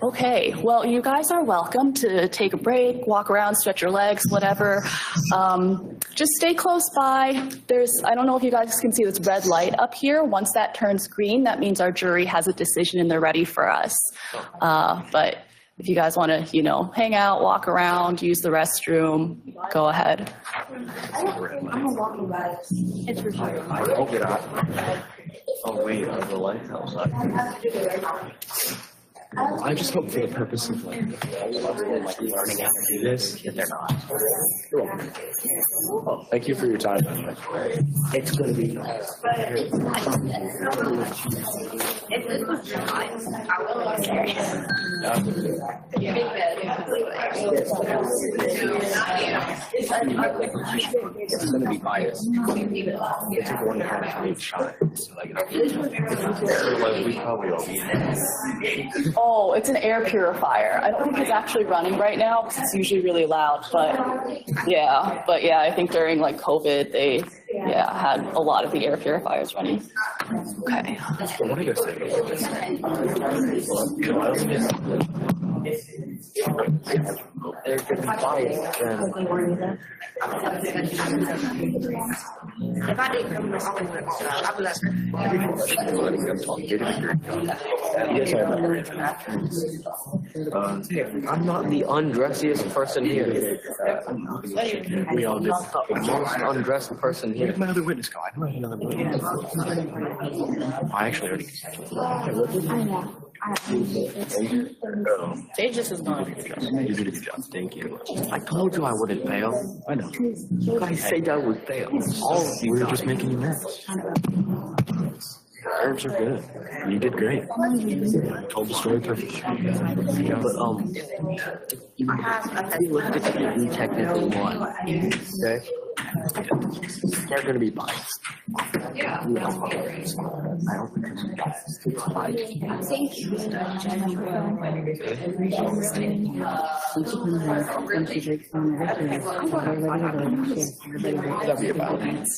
Okay, well, you guys are welcome to take a break, walk around, stretch your legs, whatever. Just stay close by. I don't know if you guys can see this red light up here. Once that turns green, that means our jury has a decision and they're ready for us. But if you guys want to, hang out, walk around, use the restroom, go ahead. I'm walking by. It's for sure. Oh, wait, the lights outside. I just hope for the purpose of learning how to do this, that they're not. You're welcome. Oh, thank you for your time. It's gonna be. It's going to be biased. It's a 1 for each shot. So, we probably all be in. Oh, it's an air purifier. I don't think it's actually running right now because it's usually really loud, but yeah, I think during COVID, they had a lot of the air purifiers running. Okay. I want to go They're gonna be biased. If I didn't come to something like that, I would ask I'm not the undressiest person here. We all do. I'm the most undressed person here. Where's my other witness go? I don't have another witness. I actually already. Tejas is gone. You did a good job. Thank you. I told you I wouldn't fail. I know. You guys said I would fail. All of you We were guys. just making you nervous. Nerves are good. You did great. Told the story perfectly. But you technically won. Okay? They're going to be biased. Yeah. I don't think it's biased. It's That'd be about it.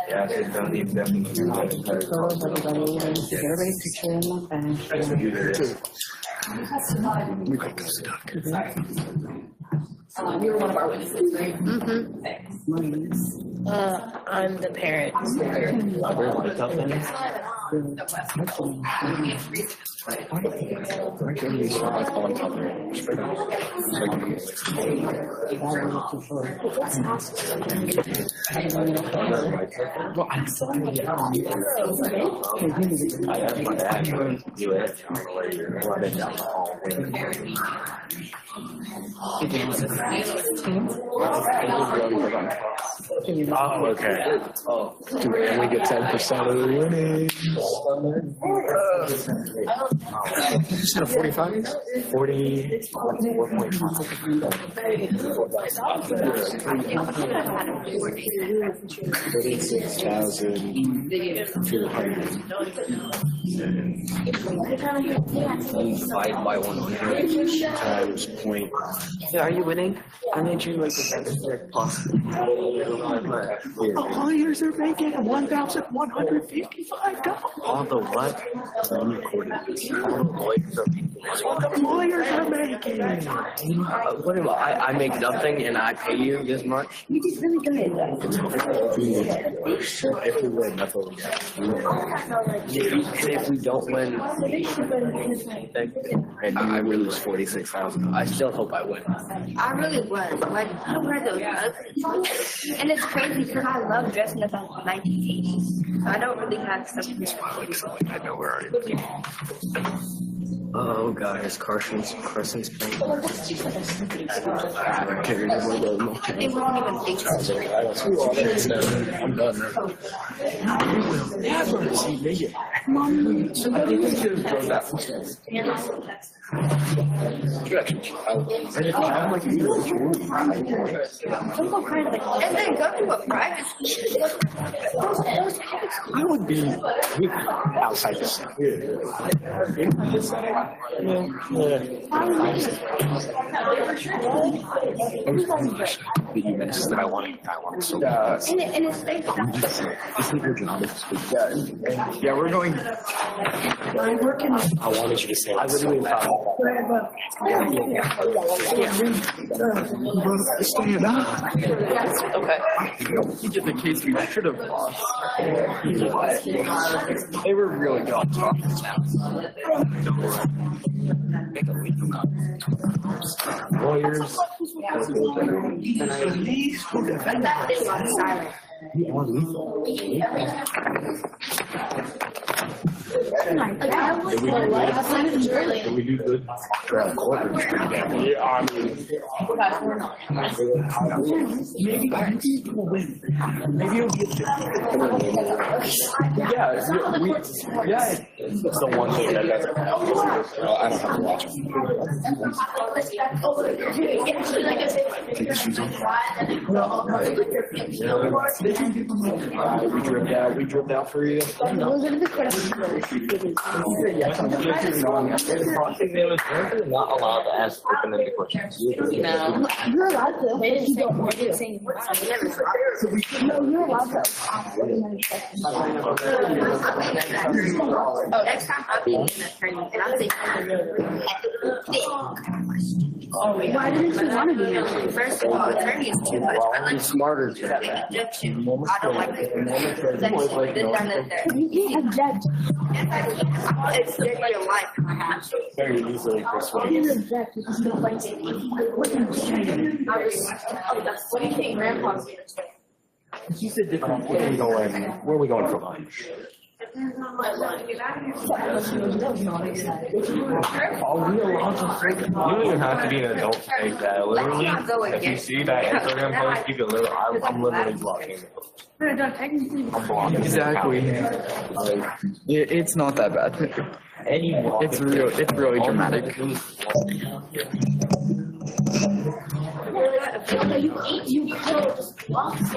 Yeah, they don't need Everybody's picture in my bag. You're one of our witnesses, right? I'm the parent. Oh, okay. Oh, can we get 10% of the winnings? You said a 45? 5 by 100 times point. Yeah, are you winning? I made you like the best player possible. Lawyers are making $1,155. All the what? I'm recording this. All the Lawyers are making. What am I make nothing and I pay you this much? You did really good. If we win, that's what we got. If we don't win, And I lose 46,000. I still hope I win. I really was. Like, I wear those ugly clothes. And it's crazy because I love dressing up in 1980s. So I don't really have something. I know where I am. Oh, guys, Carson's playing. They won't even think so. I'm done now. Never see me. I think we should have thrown that one. I'm like, And then go to a private school. I would be outside the city. The events that I want so bad. And it's fake. Yeah, we're going. I'm working on I wanted you to say I literally found Stand up. Okay. You did the case we should have lost. They were really good on top. lawyers. Did we do good? Around the courtroom. Yeah, I mean, maybe we'll win. Maybe it'll be a yeah, it's the one thing that doesn't happen. I don't have to watch it. Take your shoes off. We drove out for you. Not allowed to ask open-ended questions. No. You're allowed to. They didn't say more. No, you're allowed to. Oh, next time I'll be an attorney and I'll say Why didn't you want to be an attorney? First of all, attorney is too much. I like smarter. objection. I don't like this. You can't object. It's your life. Very easily You persuaded. can't object because you don't like it. What do you think Grandpa's going to say? Where are we going for lunch? You don't even have to be an adult to take that. Literally, if you see that Instagram post, you can literally, I'm literally blocking it. I'm blocking it. Exactly. It's not that bad. It's really dramatic.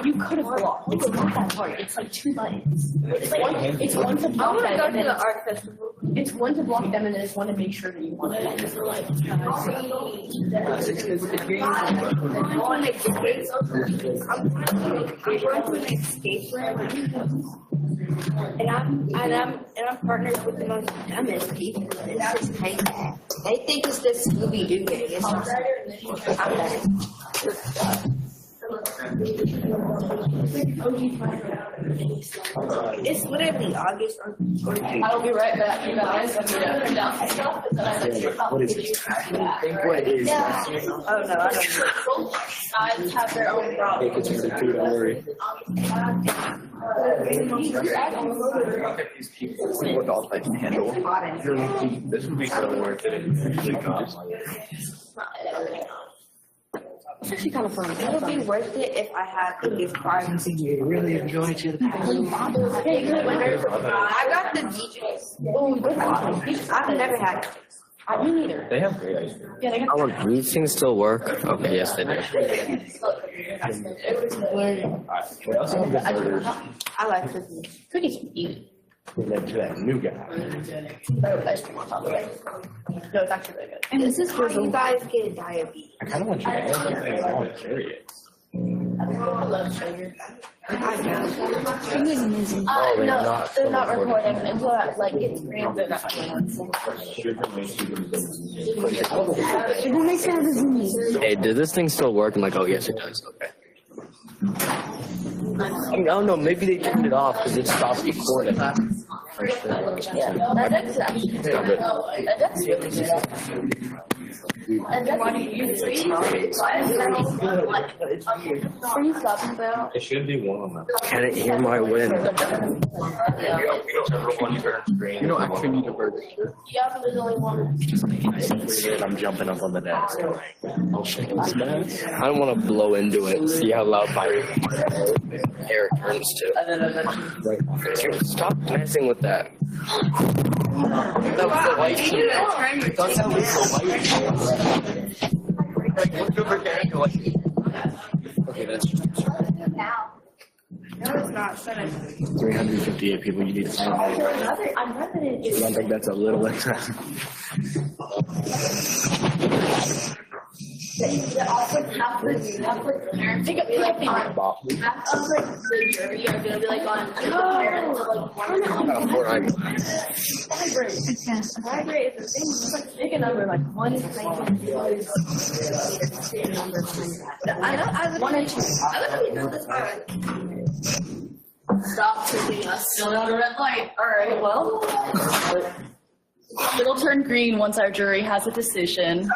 You could have blocked. It's not that hard. It's like 2 buttons. It's one to block them. I want to go to the art festival. It's one to block them, and then it's one to make sure that you want it. I want to escape. I'm going to escape room. And I'm partnered with the most dumbest people. It's just crazy. They think it's this Scooby-Doo game. It's not. It's literally August or I'll be right back, you guys. I'm going to print out my stuff, and then I What is it? What is it? oh no, I don't know. guys have their own problem. Don't worry. What all I can handle. This would be so worth it if you really got It's actually kind of fun. It would be worth it if I had the gift card. You really enjoyed it. I got the DJs. I've never had it. Me neither. They have great ice cream. Yeah, they got. Oh, these things still work? Okay, yes, they do. I like cookies. Cookies are easy. To that new guy. Ice cream on top of it. No, it's actually really good. And this is where you guys get diabetes. I kind of want you to answer it. I don't want to carry it. I love sugar. they're not recording until like it's green. They're not recording. Hey, did this thing still work? I'm like, oh, yes, it does. Okay. I don't know. Maybe they turned it off because it stopped recording. Yeah, that's actually good. That's really good. And that's what are you talking about? It should be one of them. Can it hear my wind? You don't actually need a burger. Yeah, but there's only one. I'm jumping up on the desk. I'll shake this desk. I don't want to blow into it and see how loud my hair turns to. Stop messing with that. That was the white sheet. I thought that was the white sheet. Like, look over there and go like, okay, that's No, it's not. 358 people you need to sign. I don't think that's a little excessive. Think of me like half of the jury are gonna be like on vibrate is the thing. Just like pick a number like 1 is 19. I know. 1 and 2. I literally know this part. Stop pushing us. Still on a red light. All right. Well, it'll turn green once our jury has a decision.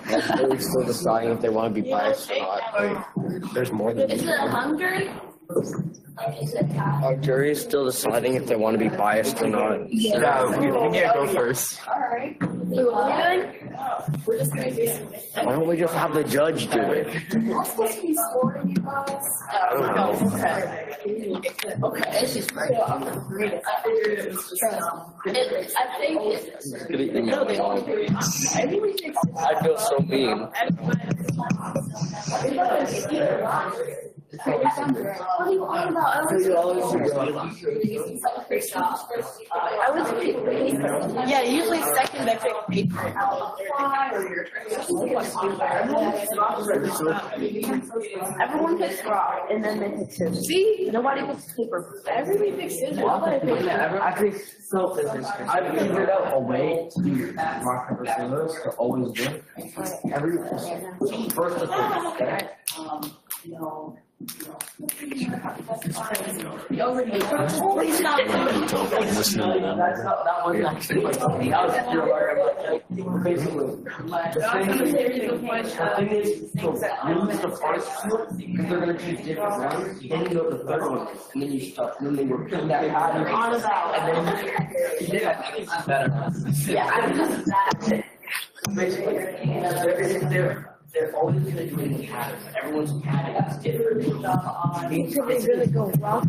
They're still deciding if they want to be biased or not. There's more than Is it a hungry? Our jury is still deciding if they want to be biased or not. Yeah, we need to go first. Alright. We're just gonna do something. Why don't we just have the judge do it? Okay, she's right. I think I feel so mean. Yeah, usually second I pick paper. Everyone picks rock and then they pick scissors. See? Nobody picks paper. Everybody picks scissors. Nobody picks paper. I think I've figured out a way to do rock, paper, scissors to always win. Every first of all, listening to them. Basically, the thing is, so you lose the first two, because they're gonna choose different ones, then you go to the third one, and then you start, and then they repeat that pattern. And then, it's better. Yeah, I'm just that. Basically, they're always gonna do it in patterns, everyone's pattern is different. Because they really go wrong.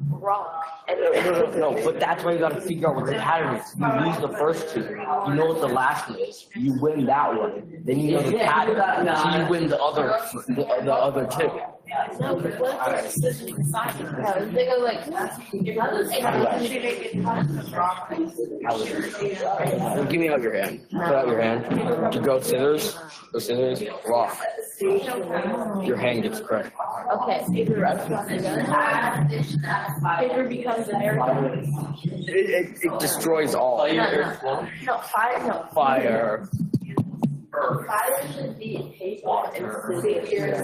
No, but that's why you gotta figure out what the pattern is. You lose the first two, you know what the last one is, you win that one, then you know the pattern, so you win the other two. No, but what if there's a decision inside? They go like, Give me out your hand. Put out your hand. You go scissors, rock. Your hand gets crushed. okay, paper becomes an air. It destroys all. No, fire, no. Fire. Fire should be paper and scissors.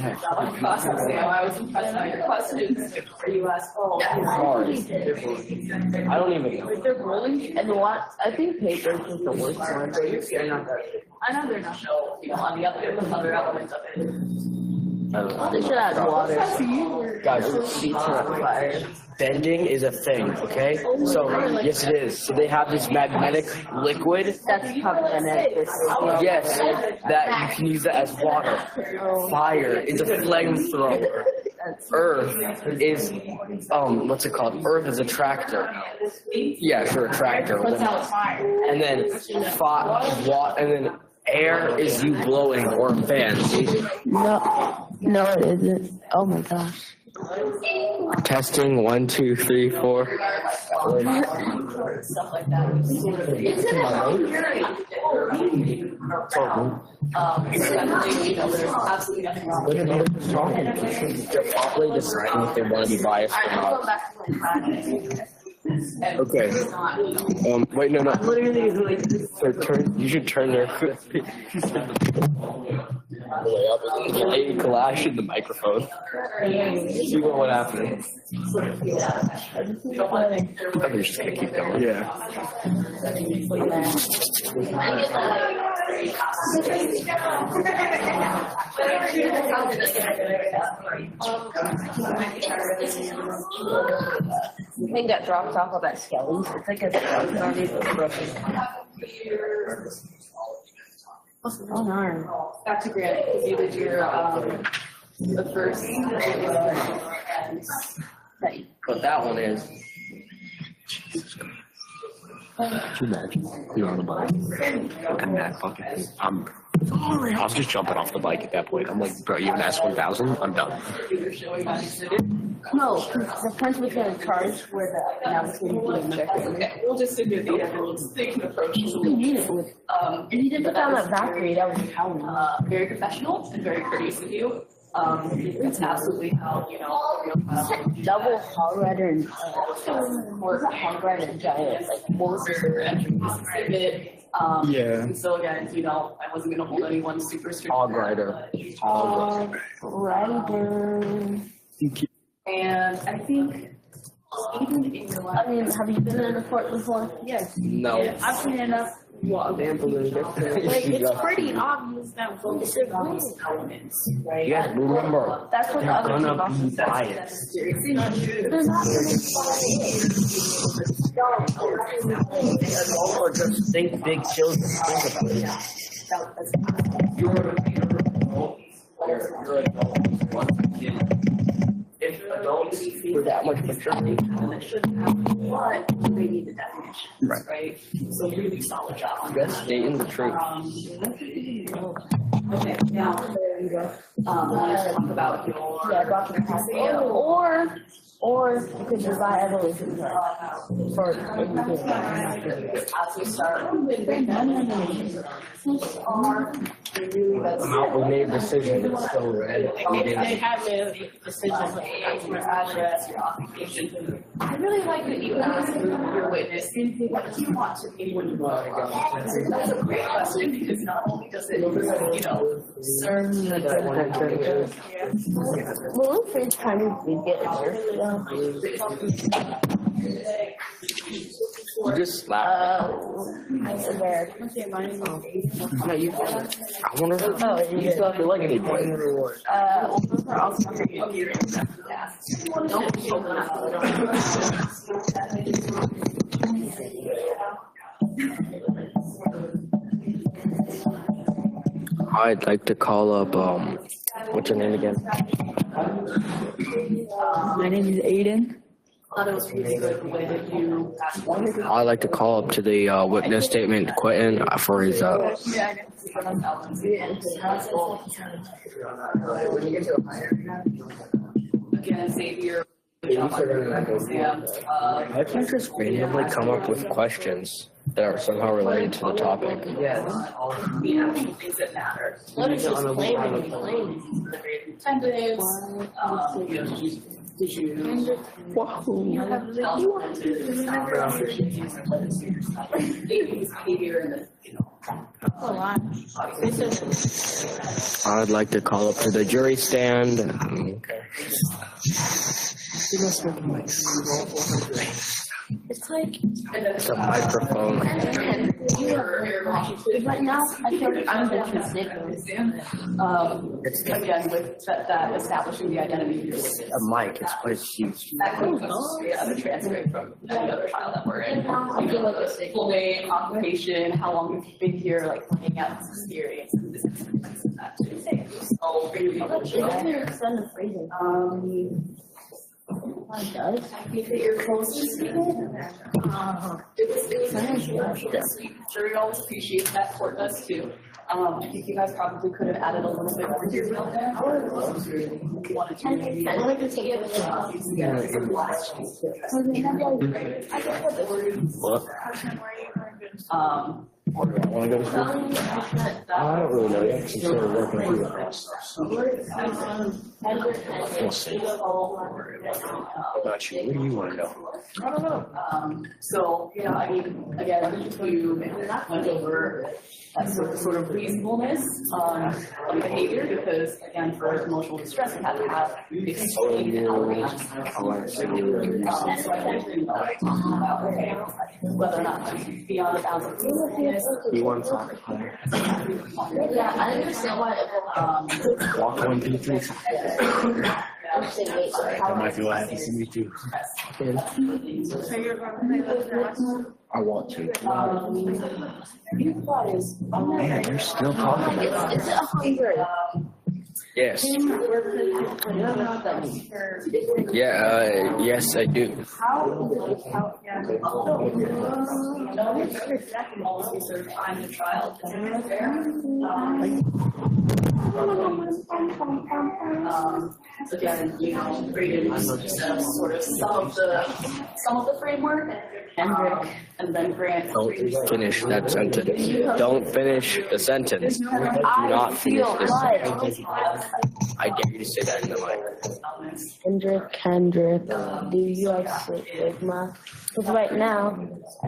I was impressed by your questions for you asked. Hard. I don't even know. If they're rolling, and what, I think paper is just the worst one. I know they're not, on the other elements of it. They should add water. Guys, bending is a thing, okay? So, yes it is. So they have this magnetic liquid. That's magnetic. Yes, that you can use that as water. Fire is a flamethrower. Earth is, what's it called? Earth is a tractor. Yeah, sure, a tractor. And then and then air is you blowing or a fan. No, it isn't. Oh my gosh. Testing 1, 2, 3, 4. Stuff like that. It's in a absolutely nothing wrong. They're probably deciding if they want to be biased or not. Okay. Wait, no. So you should turn your way up and get a clash in the microphone. See what happens. I'm just gonna keep going. Yeah. You think that drops off of that skeleton? It's like a oh no. Back to Grant, because you did your the first But that one is. Can you imagine? You're on the bike. And that fucking I was just jumping off the bike at that point. I'm like, bro, you have an S1000? I'm done. no, the friends was going to charge where the Okay, we'll just do the they can approach you didn't put down that Valkyrie, that was very professional and very courteous of you. It's absolutely how, double hog rider and hog rider and giant, like for entering this exhibit. Yeah. And so again, I wasn't going to hold anyone super strict. Hog rider. And I think even in your life. I mean, have you been in a court before? Yes. No. Yeah, I've seen enough. Like, it's pretty obvious that those are elements, right? Yes, remember. That's what the other two bosses said. Biased. They're not Or just think big children. Think about it. If adults were that much maturity, They shouldn't have what they need the definition, right? So really solid job on that's stating the truth. Okay, now there you go. Let's talk about your or you could design evolution for as we start. We made a decision, it's still red. They have made a decision with your address, your occupation. I really like that you asked your witness what do you want to be when you go. That's a great question because not only does it, serve the well, first time we get it. You just slapped. I swear. No, you. I wonder if you still have to like anybody. I'd like to call up, what's your name again? My name is Aiden. I'd like to call up to the witness statement Quentin for his, Again, Xavier. I can just randomly come up with questions that are somehow related to the topic. Things that matter. Let us just claim and claim. Attendance, I'd like to call up to the jury stand. It's like It's a microphone. right now. I feel like I'm the again, with that establishing the identity. A mic, it's quite huge. The transcript from any other trial that we're in. I feel like a full name, occupation, how long you've been here, like looking at this experience. And this experience and that too. So, does. Your closest statement. It was sweet. Jury always appreciates that. Court does too. I think you guys probably could have added a little bit more here. What? I want to go to school? I don't really know yet. She's sort of working through the process. We'll see. What about you? What do you want to know? I don't know. So, I mean, again, you went over that sort of reasonableness of behavior because, again, for emotional distress, you have to have extreme outrage. Whether or not beyond the bounds of reasonableness. You want to talk? Yeah, I understand why. Walk 1, 2, 3. That might be what happens to me too. I want to. Man, you're still talking about it. It's 100. Yes. Yeah, yes, I do. Again, created sort of some of the framework, and then Grant. Don't finish that sentence. Don't finish the sentence. Do not finish the sentence. I dare you to say that in the mic. Kendrick, do you have stigma? Because right now,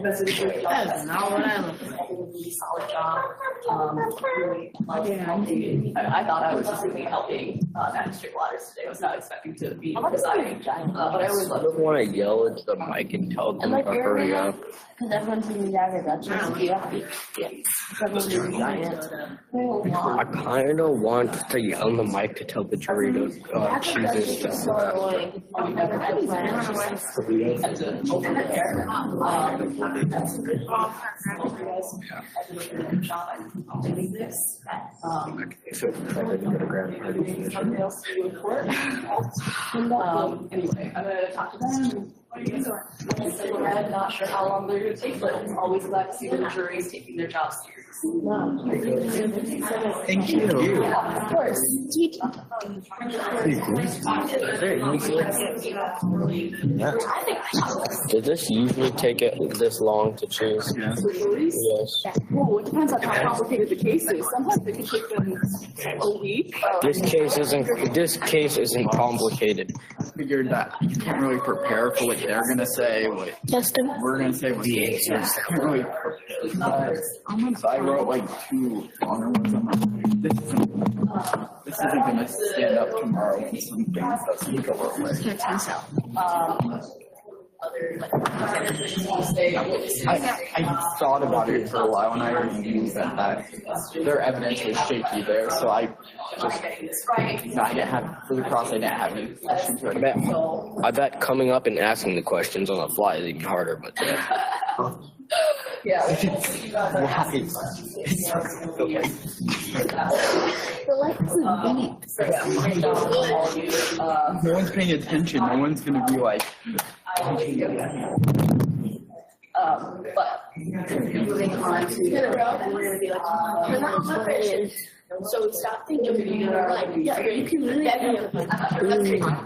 That's not what I'm solid job. I thought I was just really helping Magistrate Watters today. I was not expecting to be presiding. But I always love don't want to yell into the mic and tell them to hurry up. because everyone's in the average. I kind of want to yell in the mic to tell the jury to choose this stuff. Anyway, I'm going to talk to them. I'm not sure how long they're going to take, but I'm always glad to see that the jury is taking their job seriously. Thank you. Yeah, of course. Does this usually take it this long to choose? Yes. Well, it depends on how complicated the case is. Sometimes it can take them a week. This case isn't complicated. I figured that you can't really prepare for what they're gonna say, what we're gonna say, what the can't really prepare. So I wrote like 2 longer ones. I'm like, this isn't gonna stand up tomorrow when some things doesn't go our way. other, like, I thought about it for a while, and I already knew that their evidence was shaky there, so I didn't have, for the cross, I didn't have any questions ready. I bet coming up and asking the questions on the fly is even harder, but Yeah. No one's paying attention. No one's gonna be like. But moving on to, and we're gonna be like, we're not Christians. So stop thinking you're like, yeah, you can really.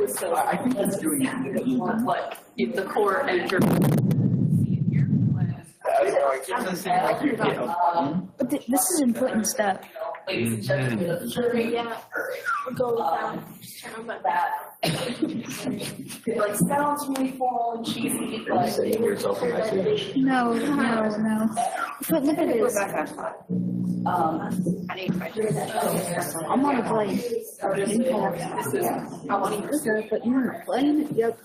So I think it's doing it. But if the court and your. But this is an important step. Yeah, go down. It like sounds really formal and cheesy, but No. But look at this. I'm on a plane. But you're on a plane? Yep.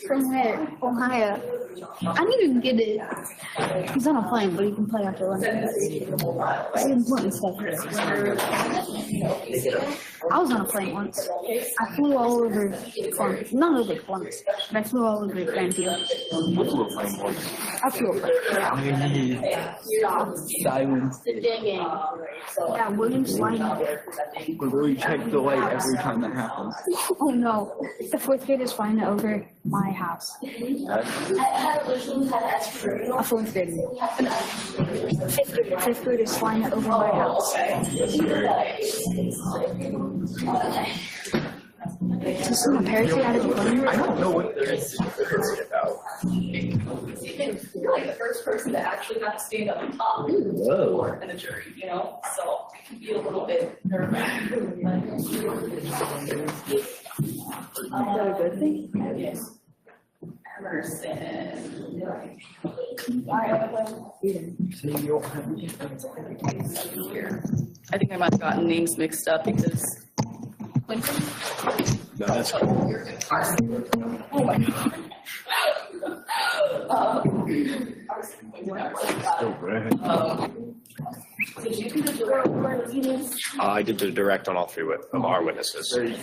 From where? Ohio. I didn't even get it. He's on a plane, but he can play after lunch. It's important stuff. I was on a plane once. I flew all over Columbus. Not over Columbus, but I flew all over Grandview. I flew a plane. Silence. Yeah, William's flying. Literally check the light every time that happens. Oh no, the fourth grade is flying over my house. A fourth grader. Fifth grade is flying over my house. Is this in a parachute out of the plane? I don't know what there is about. You're like the first person to actually have to stand up and talk in a jury, you know? So it can be a little bit nerve-wracking. Is that a good thing? Yes. Emerson. I think I might have gotten names mixed up because. No, that's cool. Oh my God. Did you do the direct meetings? I did the direct on all three of our witnesses. Did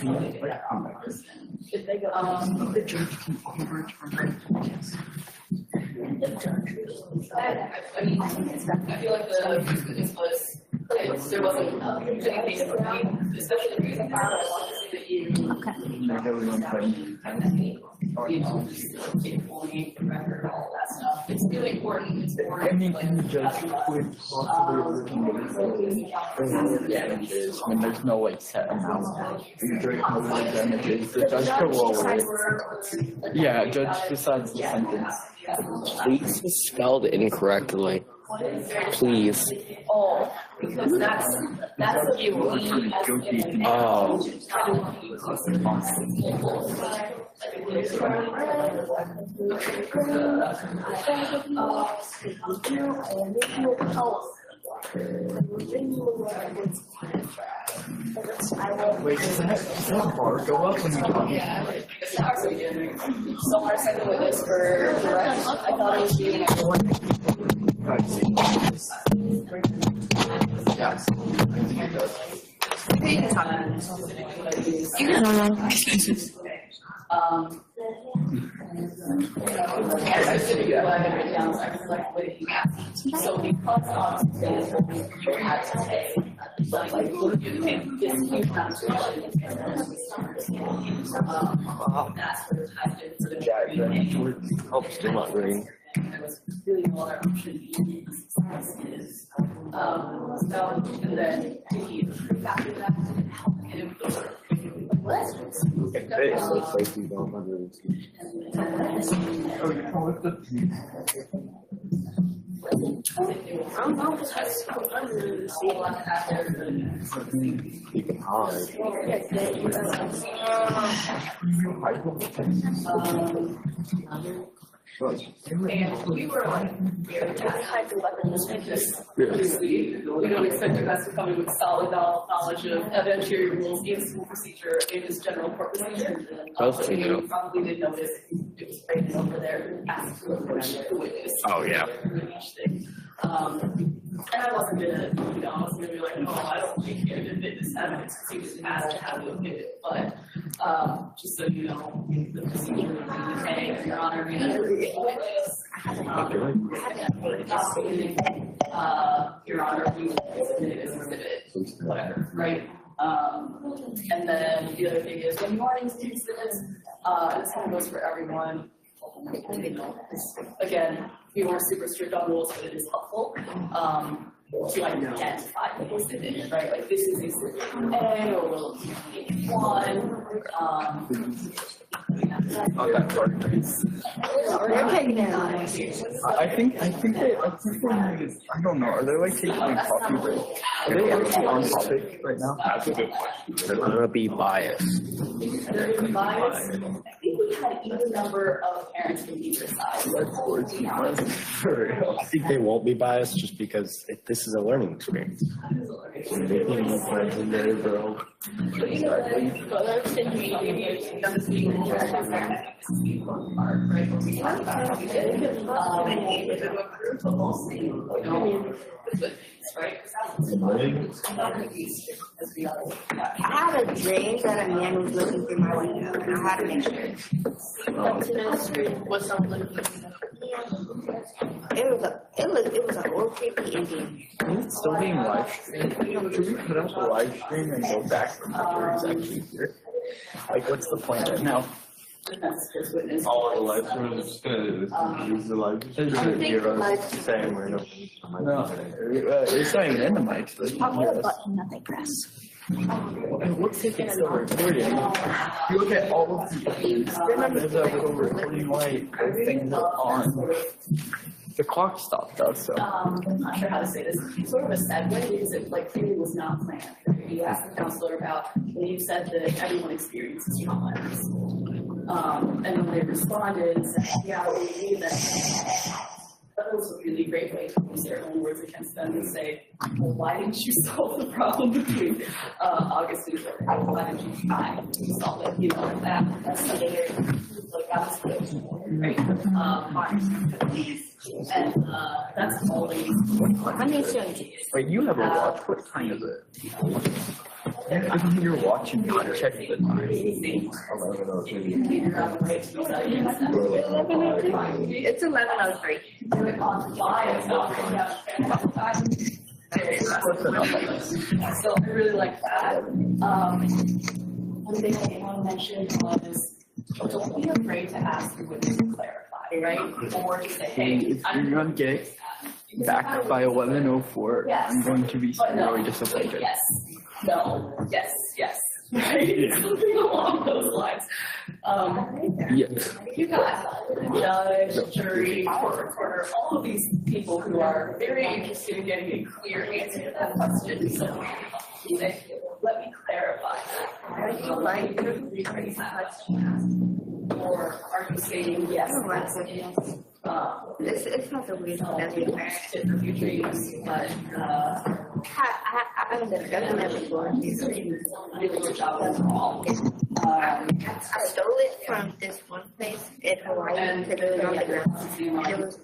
they go? The judge can overturn. I mean, I feel like the witness was. There wasn't anything for me, especially the reason why I wanted to see that you. All that stuff. It's really important. It's important. I mean, can the judge quit possibly looking at damages when there's no like set amount? The judge knows the damages. The judge could lower it. Yeah, judge decides the sentence. please spelled incorrectly. Please. Oh, because that's what you need as an Oh. Wait, does that bar go up when you talk? Yeah. So I sent the witness for direct. I thought it was being so because had to pay, like this huge amount of that's what the time did for the jury. Hope still not ring. Really all our option is so and then to keep after that help him I don't know, because I see a lot out there. You can hide. And we were like, very type of weapons like this. We don't expect you guys to come in with solid knowledge of evidentiary rules and school procedure and just general court procedure. You probably did notice it was Brandon over there asked to approach the witness. Oh, yeah. And I wasn't gonna be like, no, I don't think you have this evidence because he was asked to have you admit it. But just so you know, the procedure would be, hey, Your Honor, we have a witness. Your Honor, we submit it as exhibit, whatever, right? And then the other thing is when you are in these exhibits, this kind of goes for everyone. Again, we weren't super strict on rules, but it is helpful to identify the exhibit, right? Like this is exhibit A or one. I don't know. Are they like taking a coffee break? Are they actually on topic right now? That's a good question. They're gonna be biased. They're gonna be biased. I think we had an even number of parents from either side. I think they won't be biased just because this is a learning experience. I had a dream that a man was looking through my window, and I had to make sure. What's up, looking? It was an old creepy Indian. It's still being live streamed. Should we put up the live stream and go back from where it's actually here? Like, what's the point right now? Oh, the live stream is just gonna use the live stream. It's gonna give us the same random. No, it's not even in the mic, so I'll hit a button that they press. What's if it's still recording? You look at all of the little recording light things on. The clock stopped though, so. I'm not sure how to say this. It's sort of a segue because it clearly was not planned. You asked the counselor about when you said that everyone experiences trauma. And then they responded and said, yeah, we believe that. That was a really great way to use their own words against them and say, well, why didn't you solve the problem between August and July? Why didn't you try to solve it? You know, that's something like that's good, right? And that's all they Wait, you have a watch? What time is it? You're watching me. Check the time. It's 11:03. So I really like that. One thing I want to mention was don't be afraid to ask the witness to clarify, right? Or to say, hey, if you're gonna get back by 11:04, yes. I'm going to be really disappointed. Yes. No. Yes. Yes. Right? Something along those lines. Yes. You got judge, jury, court reporter, all of these people who are very interested in getting a clear answer to that question. So let me clarify. Are you like to rephrase that question? Or are you saying yes? It's not the reason that we for future use, but I've never done that before. really good job overall. I stole it from this one place in Hawaii and put it on the ground. It was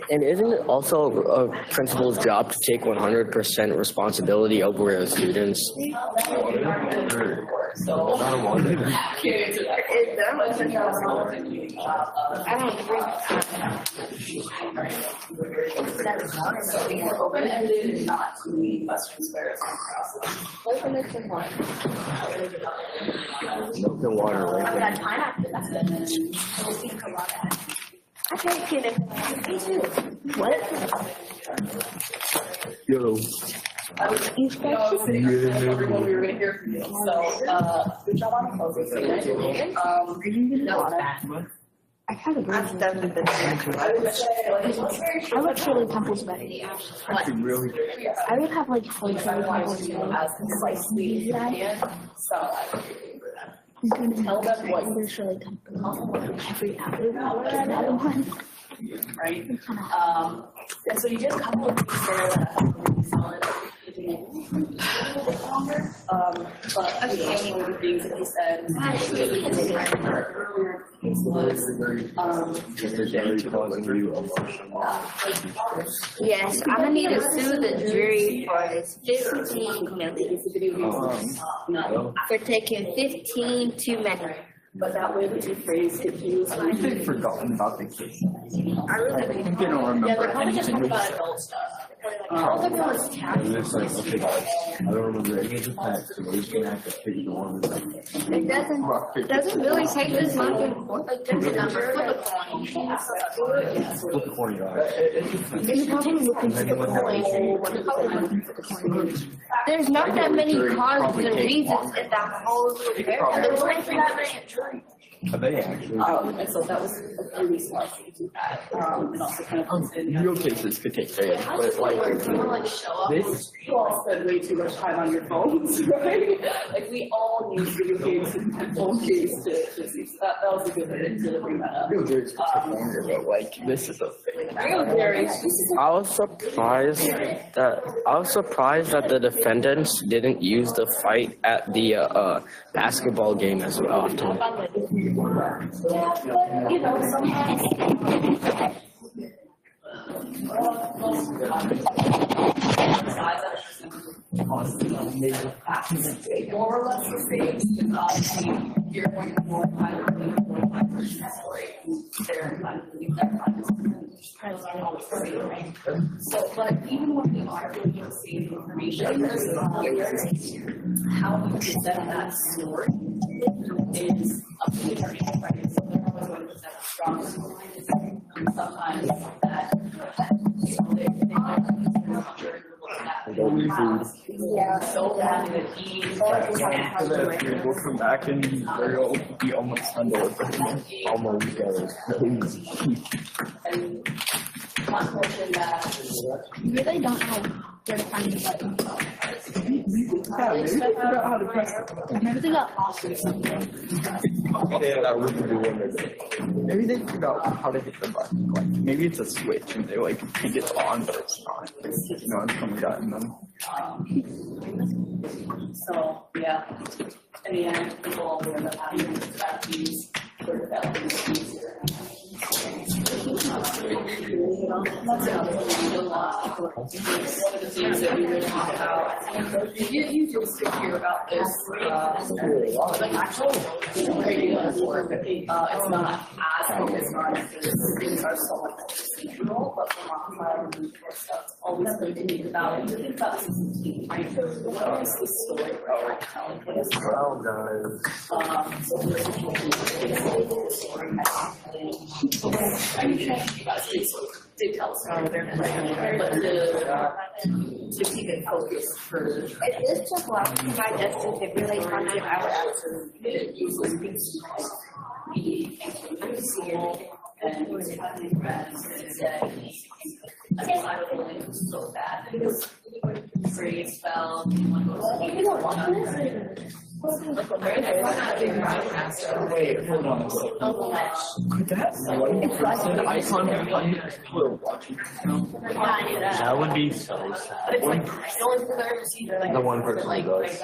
And isn't it also a principal's job to take 100% responsibility over his students? I don't agree. Open-ended and not too many questions where it's Open-ended one. Milk and water, right? That pineapple, that's it. I can't get it. Me too. What? Yo. I was everyone we were going to hear from you. So, good job on the closing statement. I kind of I've done the I would Shirley Temple's better. Really? I would have like Shirley Temple's Tell them what better. Shirley Temple. Every hour. right? And so you did a couple of things there that I thought were really solid. But I think one of the things that he said earlier Yes, I'm gonna need to sue the jury for this 15 million. For taking 15 too many. But that way that you phrased it, he was like, They've forgotten about the case. I really think They don't remember. yeah, they're probably just talking about adult stuff. All they're doing is tax. Okay, guys, I don't remember any of the facts, so we're just gonna have to figure the one. It doesn't really take this much like there's a number for the coin. Flip the coin, guys. There's not that many causes and reasons in that whole Are they actually? And so that was a really smart thing to do that. And also kind of puts in. Real cases could take days, but like Show up. You all spend way too much time on your phones, right? Like we all need video games and phone games to see. So that was a good thing to bring that up. real juries could take longer, but like this is a thing. I was surprised that the defendants didn't use the fight at the basketball game as often. You know, sometimes. More or less the same. Obviously, you're going to more highly so, but even when we are doing the same information, how we present that story is up to the attorney, right? So they're always going to present a strong story. Sometimes that, you know, they yeah, so that We'll come back and we'll be almost done with it. Almost and not to mention that You really don't know where to find the button. Yeah, maybe they forgot how to press it. Maybe they got lost or something. Yeah, that would be wonderful. Maybe they forgot how to hit the button. Like maybe it's a switch and they like think it's on, but it's not. No one's come gotten them. so yeah. In the end, people all learn that having these sort of elements easier. That's another thing. One of the things that we really talk about. You just hear about this. Like actual regular work. It's not as focused on because things are so much procedural, but from our side, stuff always going to be about it. Think about this as right? What is the story we're telling? What is Well, guys. so we're the story. I mean, you guys did tell us about there, but to keep it focused for. If this took long to find justice, it really comes in our It usually means be inclusive and having friends and say, I don't think it was so bad because phrase fell. Wait, hold on a second. Could that one icon have done people are watching? That would be so sad. The one person who does.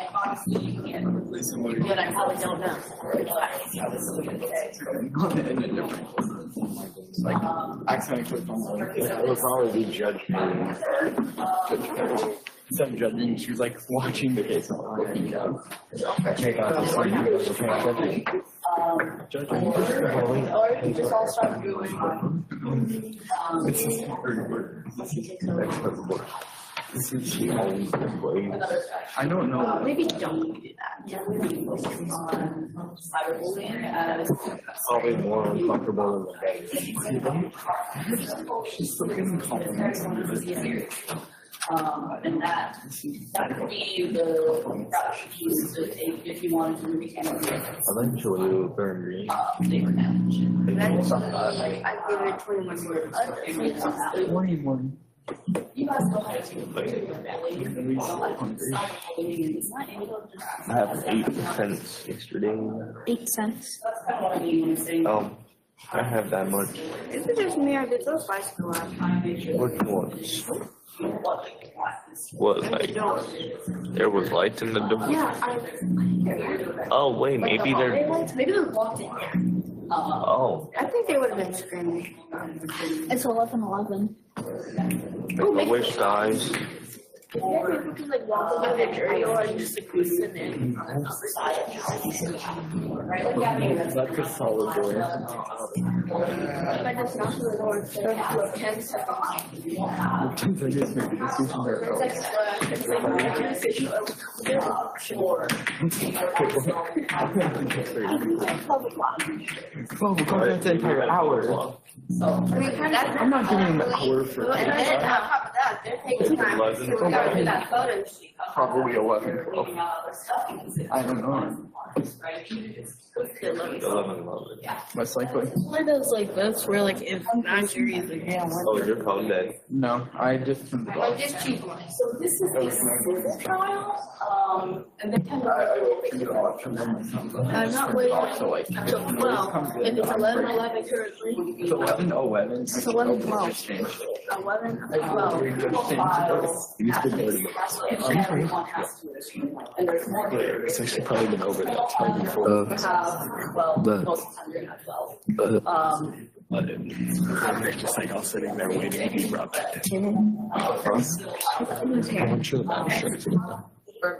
But I probably don't know. Like accidentally clicked on the link. It would probably be Judge Page. Instead of judging, she was like watching the case online. Check out the screen. Or you just all start doing. This is her. This is she always played. I don't know. Maybe don't do that. Yeah, maybe focus on cyberbullying as Probably more uncomfortable than the She's still getting compliments. And that would be the route you use to take if you wanted to retain a Eventually, we'll turn green. labor damage. I give it 21 years. 21. You guys don't have to do your family. I have 8 cents yesterday. 8 cents. That's kind of what I mean when saying. I have that much. Is it just me or did those bicycle Which ones? What, like, there was lights in the door? Yeah, Oh, wait, maybe they're, maybe they're locked in there. oh. I think they would have been screaming. It's 11:11. I wish, guys. Maybe we could like walk over the jury or just like listen in. That's a solid door. If I just knock on the door, it's like 10 seconds. That's an entire hour. I'm not giving them an hour for And then on top of that, they're taking time to go through that photo sheet. probably 11. I don't know. 11. Most likely. One of those like books where like if non-juries are Oh, is your phone dead? No, I just turned the dog. Just cheap one. So this is the civil trial, and they kind I'm not waiting. So like, Well, if it's 11:11 currently. it's 11:11. It's 11:12. 11:12. everyone has to assume, and there's more. It's actually probably been over that time before. Most of the time you're not 12. But they're just like all sitting there waiting to be brought back. I'm sure the magistrate. Shoot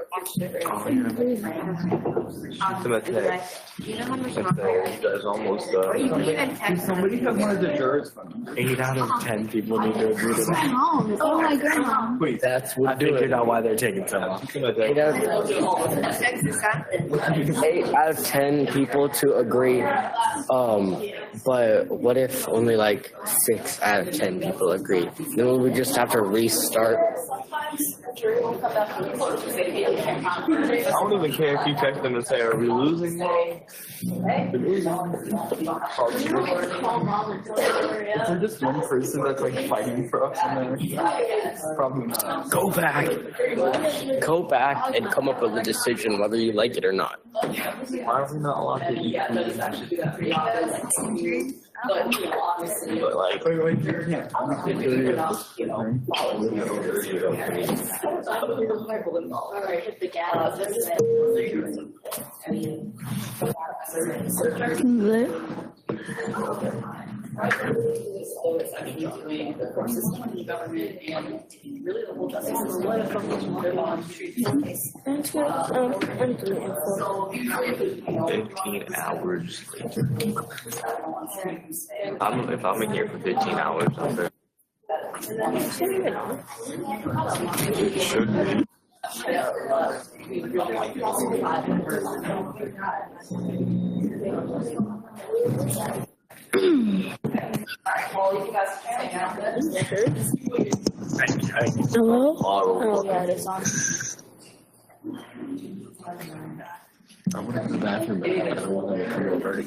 them a text. You know how much You guys almost Or you can even text them. Somebody have one of the jurors phone. 8 out of 10 people need to agree to that. Oh my God. Wait, That's what I figured out why they're taking so long. 8 out of 10 people to agree. But what if only like 6 out of 10 people agree? Then we would just have to restart. I don't even care if you text them and say, are we losing? is there just one person that's like fighting for us in there? Probably not. Go back. Go back and come up with a decision whether you like it or not. Why are we not allowed to eat food? But like, Wait, you can't. Government and really the whole justice system. That's good. I'm doing it for 15 hours later. If I'm in here for 15 hours, I'm there. Should be. Hello? Oh, yeah, it's on. I went to the bathroom, but I don't want to come over.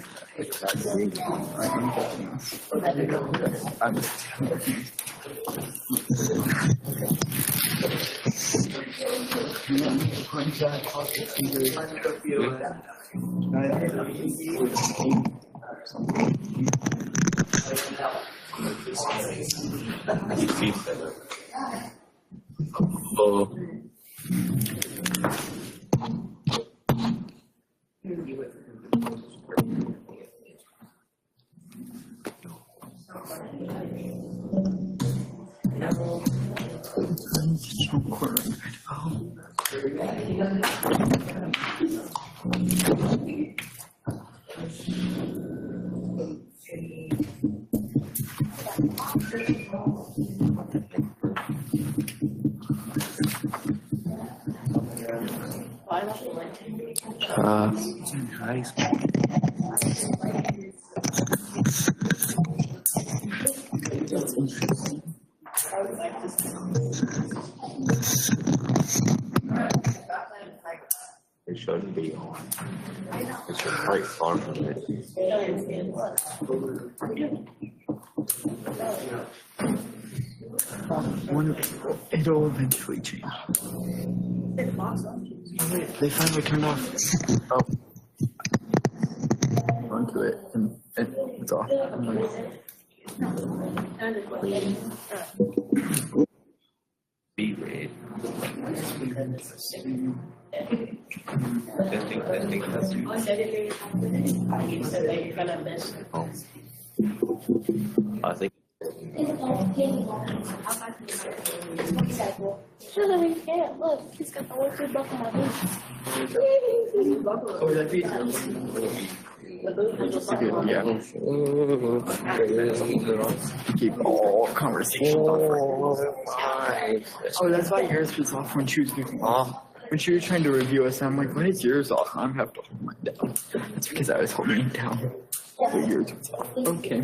really it's right far from it. It'll eventually change. They finally turned off. Oh. Onto it, and it's off. Be red. Testing. Oh. I think. Look, he's got the work buck on my Keep all conversations off. Oh, that's why yours was off when she was doing off. When she was trying to review us, I'm like, why is yours off? I have to hold mine down. That's because I was holding it down. So yours was off. Okay.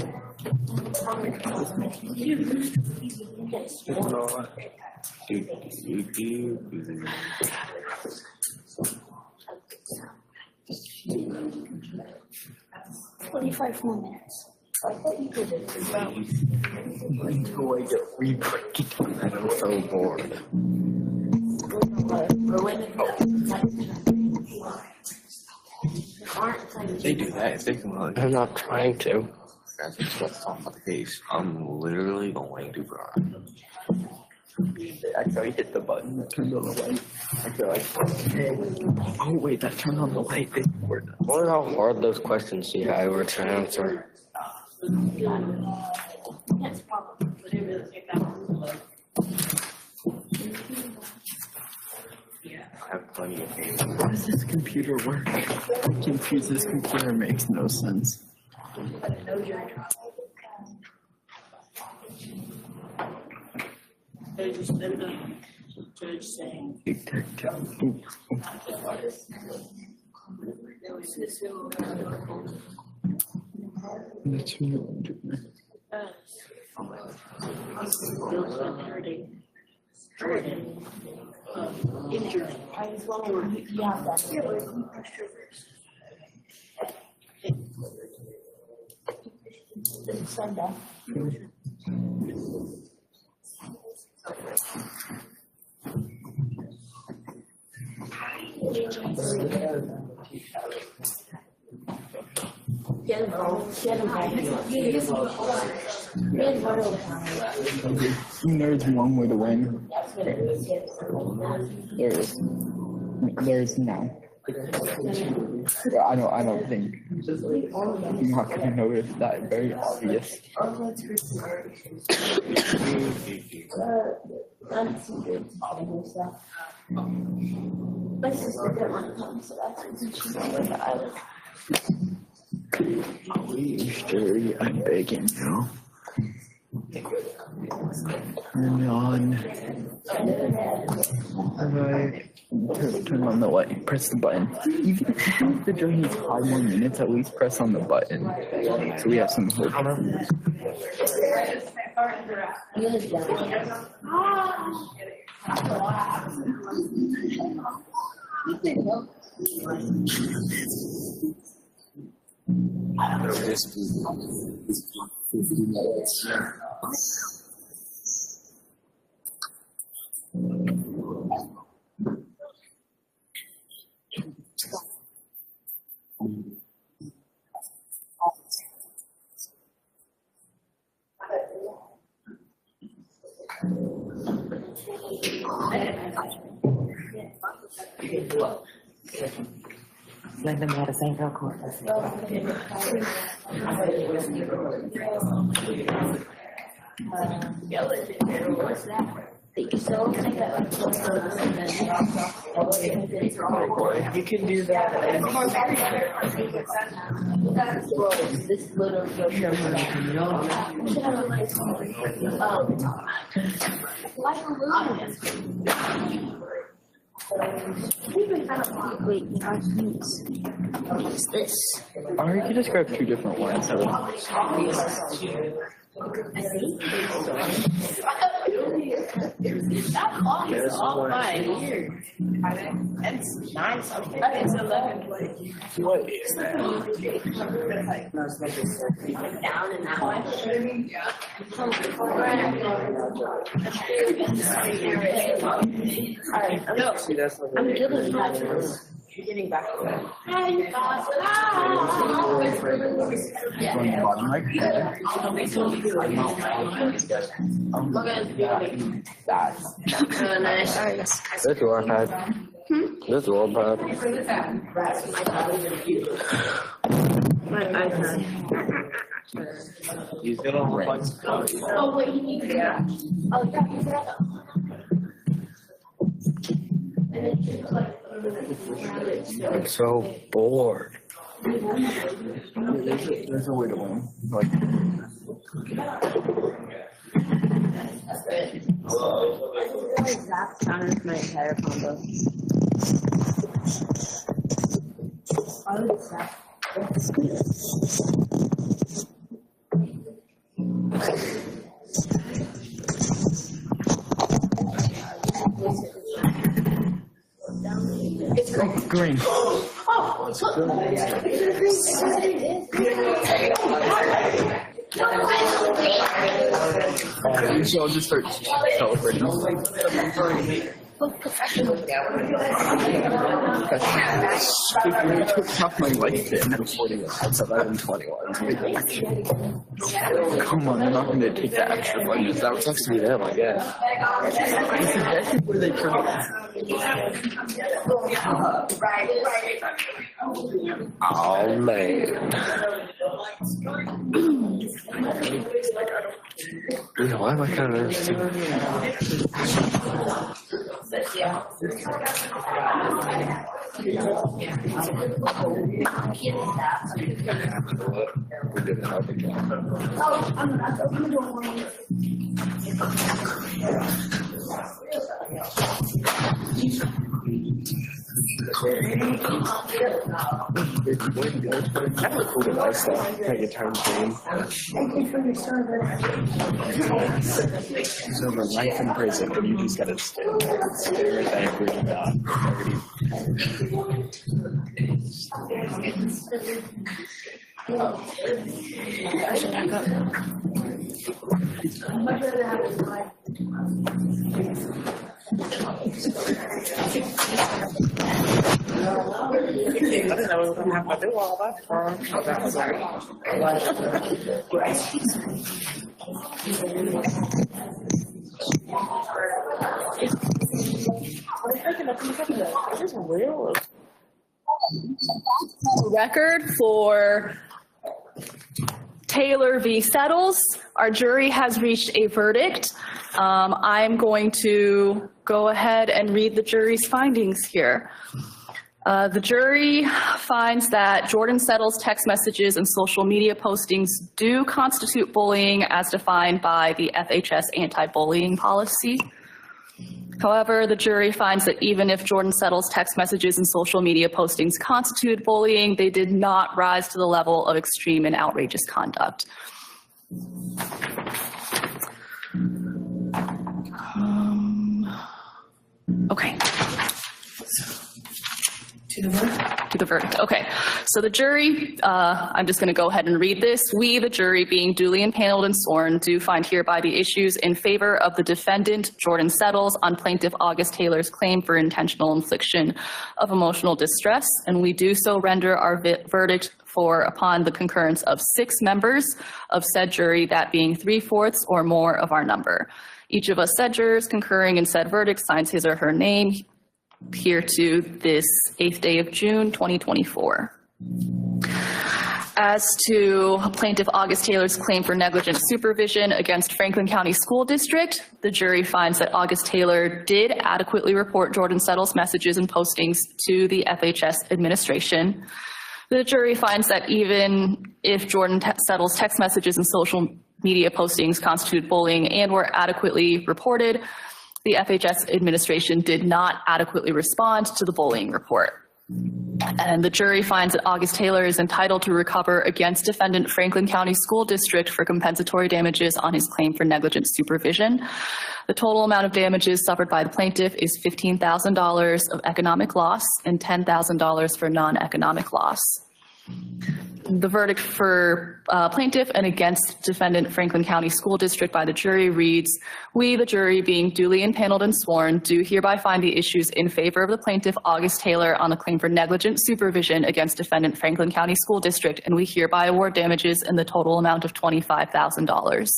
$25 more minutes. Until I get re-breaking. I'm so bored. They do that. If they can look. I'm not trying to. That's what's off the case. I'm literally going to cry. Actually, I hit the button that turned on the light. I feel like, oh wait, that turned on the light. I wonder how hard those questions she had were to answer. I have plenty of games. How does this computer work? I'm confused. This computer makes no sense. Tic-tac-toe. That's There's one way to win. There's no. I don't think you're not gonna notice that very obvious. Sure, I'm begging you. Turn on. Turn on the light. Press the button. Even if the journey is 5 more minutes, at least press on the button. So we have some hope. This 50 minutes. Let them know the same girl court. You can do that. This little social Wait, what's this? Or you could just grab 2 different ones. So. That clock is all fine here. It's 9 something. It's 11. What is that? Down in that one. Yeah. Alright, I'm getting back to this. You're getting back to it. This is our pad. This is our pad. My iPad. He's gonna look like. Oh, wait, you need to get out. Oh, yeah, you got I'm so bored. There's a way to win. Like, Zap counter my entire combo. it's green. So I'll just start celebrating. You took half my life then before you said that in 21. Come on, I'm not going to take that extra one. That was next to me them, I guess. Where they turn Oh man. Yeah, why am I kind of nervous too? It's over life in prison, and you just gotta stare at that green dot. Record for Taylor v. Settles. Our jury has reached a verdict. I'm going to go ahead and read the jury's findings here. The jury finds that Jordan Settles' text messages and social media postings do constitute bullying as defined by the FHS anti-bullying policy. However, the jury finds that even if Jordan Settles' text messages and social media postings constituted bullying, they did not rise to the level of extreme and outrageous conduct. Okay. To the verdict. Okay. So the jury, I'm just going to go ahead and read this. We, the jury, being duly impaneled and sworn, do find hereby the issues in favor of the defendant, Jordan Settles, on plaintiff August Taylor's claim for intentional infliction of emotional distress, and we do so render our verdict for upon the concurrence of 6 members of said jury, that being 3/4 or more of our number. Each of us said jurors concurring in said verdict signs his or her name here to this 8th day of June, 2024. As to plaintiff August Taylor's claim for negligent supervision against Franklin County School District, the jury finds that August Taylor did adequately report Jordan Settles' messages and postings to the FHS administration. The jury finds that even if Jordan Settles' text messages and social media postings constitute bullying and were adequately reported, the FHS administration did not adequately respond to the bullying report. And the jury finds that August Taylor is entitled to recover against defendant Franklin County School District for compensatory damages on his claim for negligent supervision. The total amount of damages suffered by the plaintiff is $15,000 of economic loss and $10,000 for non-economic loss. The verdict for plaintiff and against defendant Franklin County School District by the jury reads, we, the jury, being duly impaneled and sworn, do hereby find the issues in favor of the plaintiff, August Taylor, on the claim for negligent supervision against defendant Franklin County School District, and we hereby award damages in the total amount of $25,000.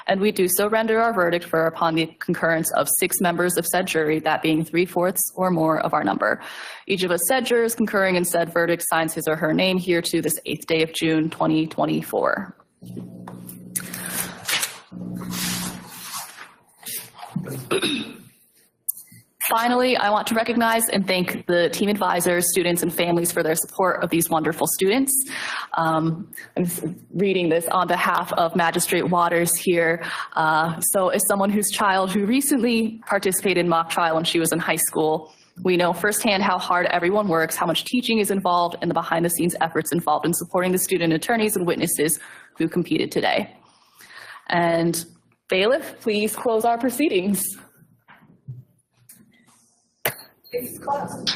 And we do so render our verdict for upon the concurrence of 6 members of said jury, that being 3/4 or more of our number. Each of us said jurors concurring in said verdict signs his or her name here to this 8th day of June, 2024. Finally, I want to recognize and thank the team advisors, students, and families for their support of these wonderful students. I'm reading this on behalf of Magistrate Watters here. So as someone whose child who recently participated in mock trial when she was in high school, we know firsthand how hard everyone works, how much teaching is involved, and the behind-the-scenes efforts involved in supporting the student attorneys and witnesses who competed today. And bailiff, please close our proceedings. It's closed.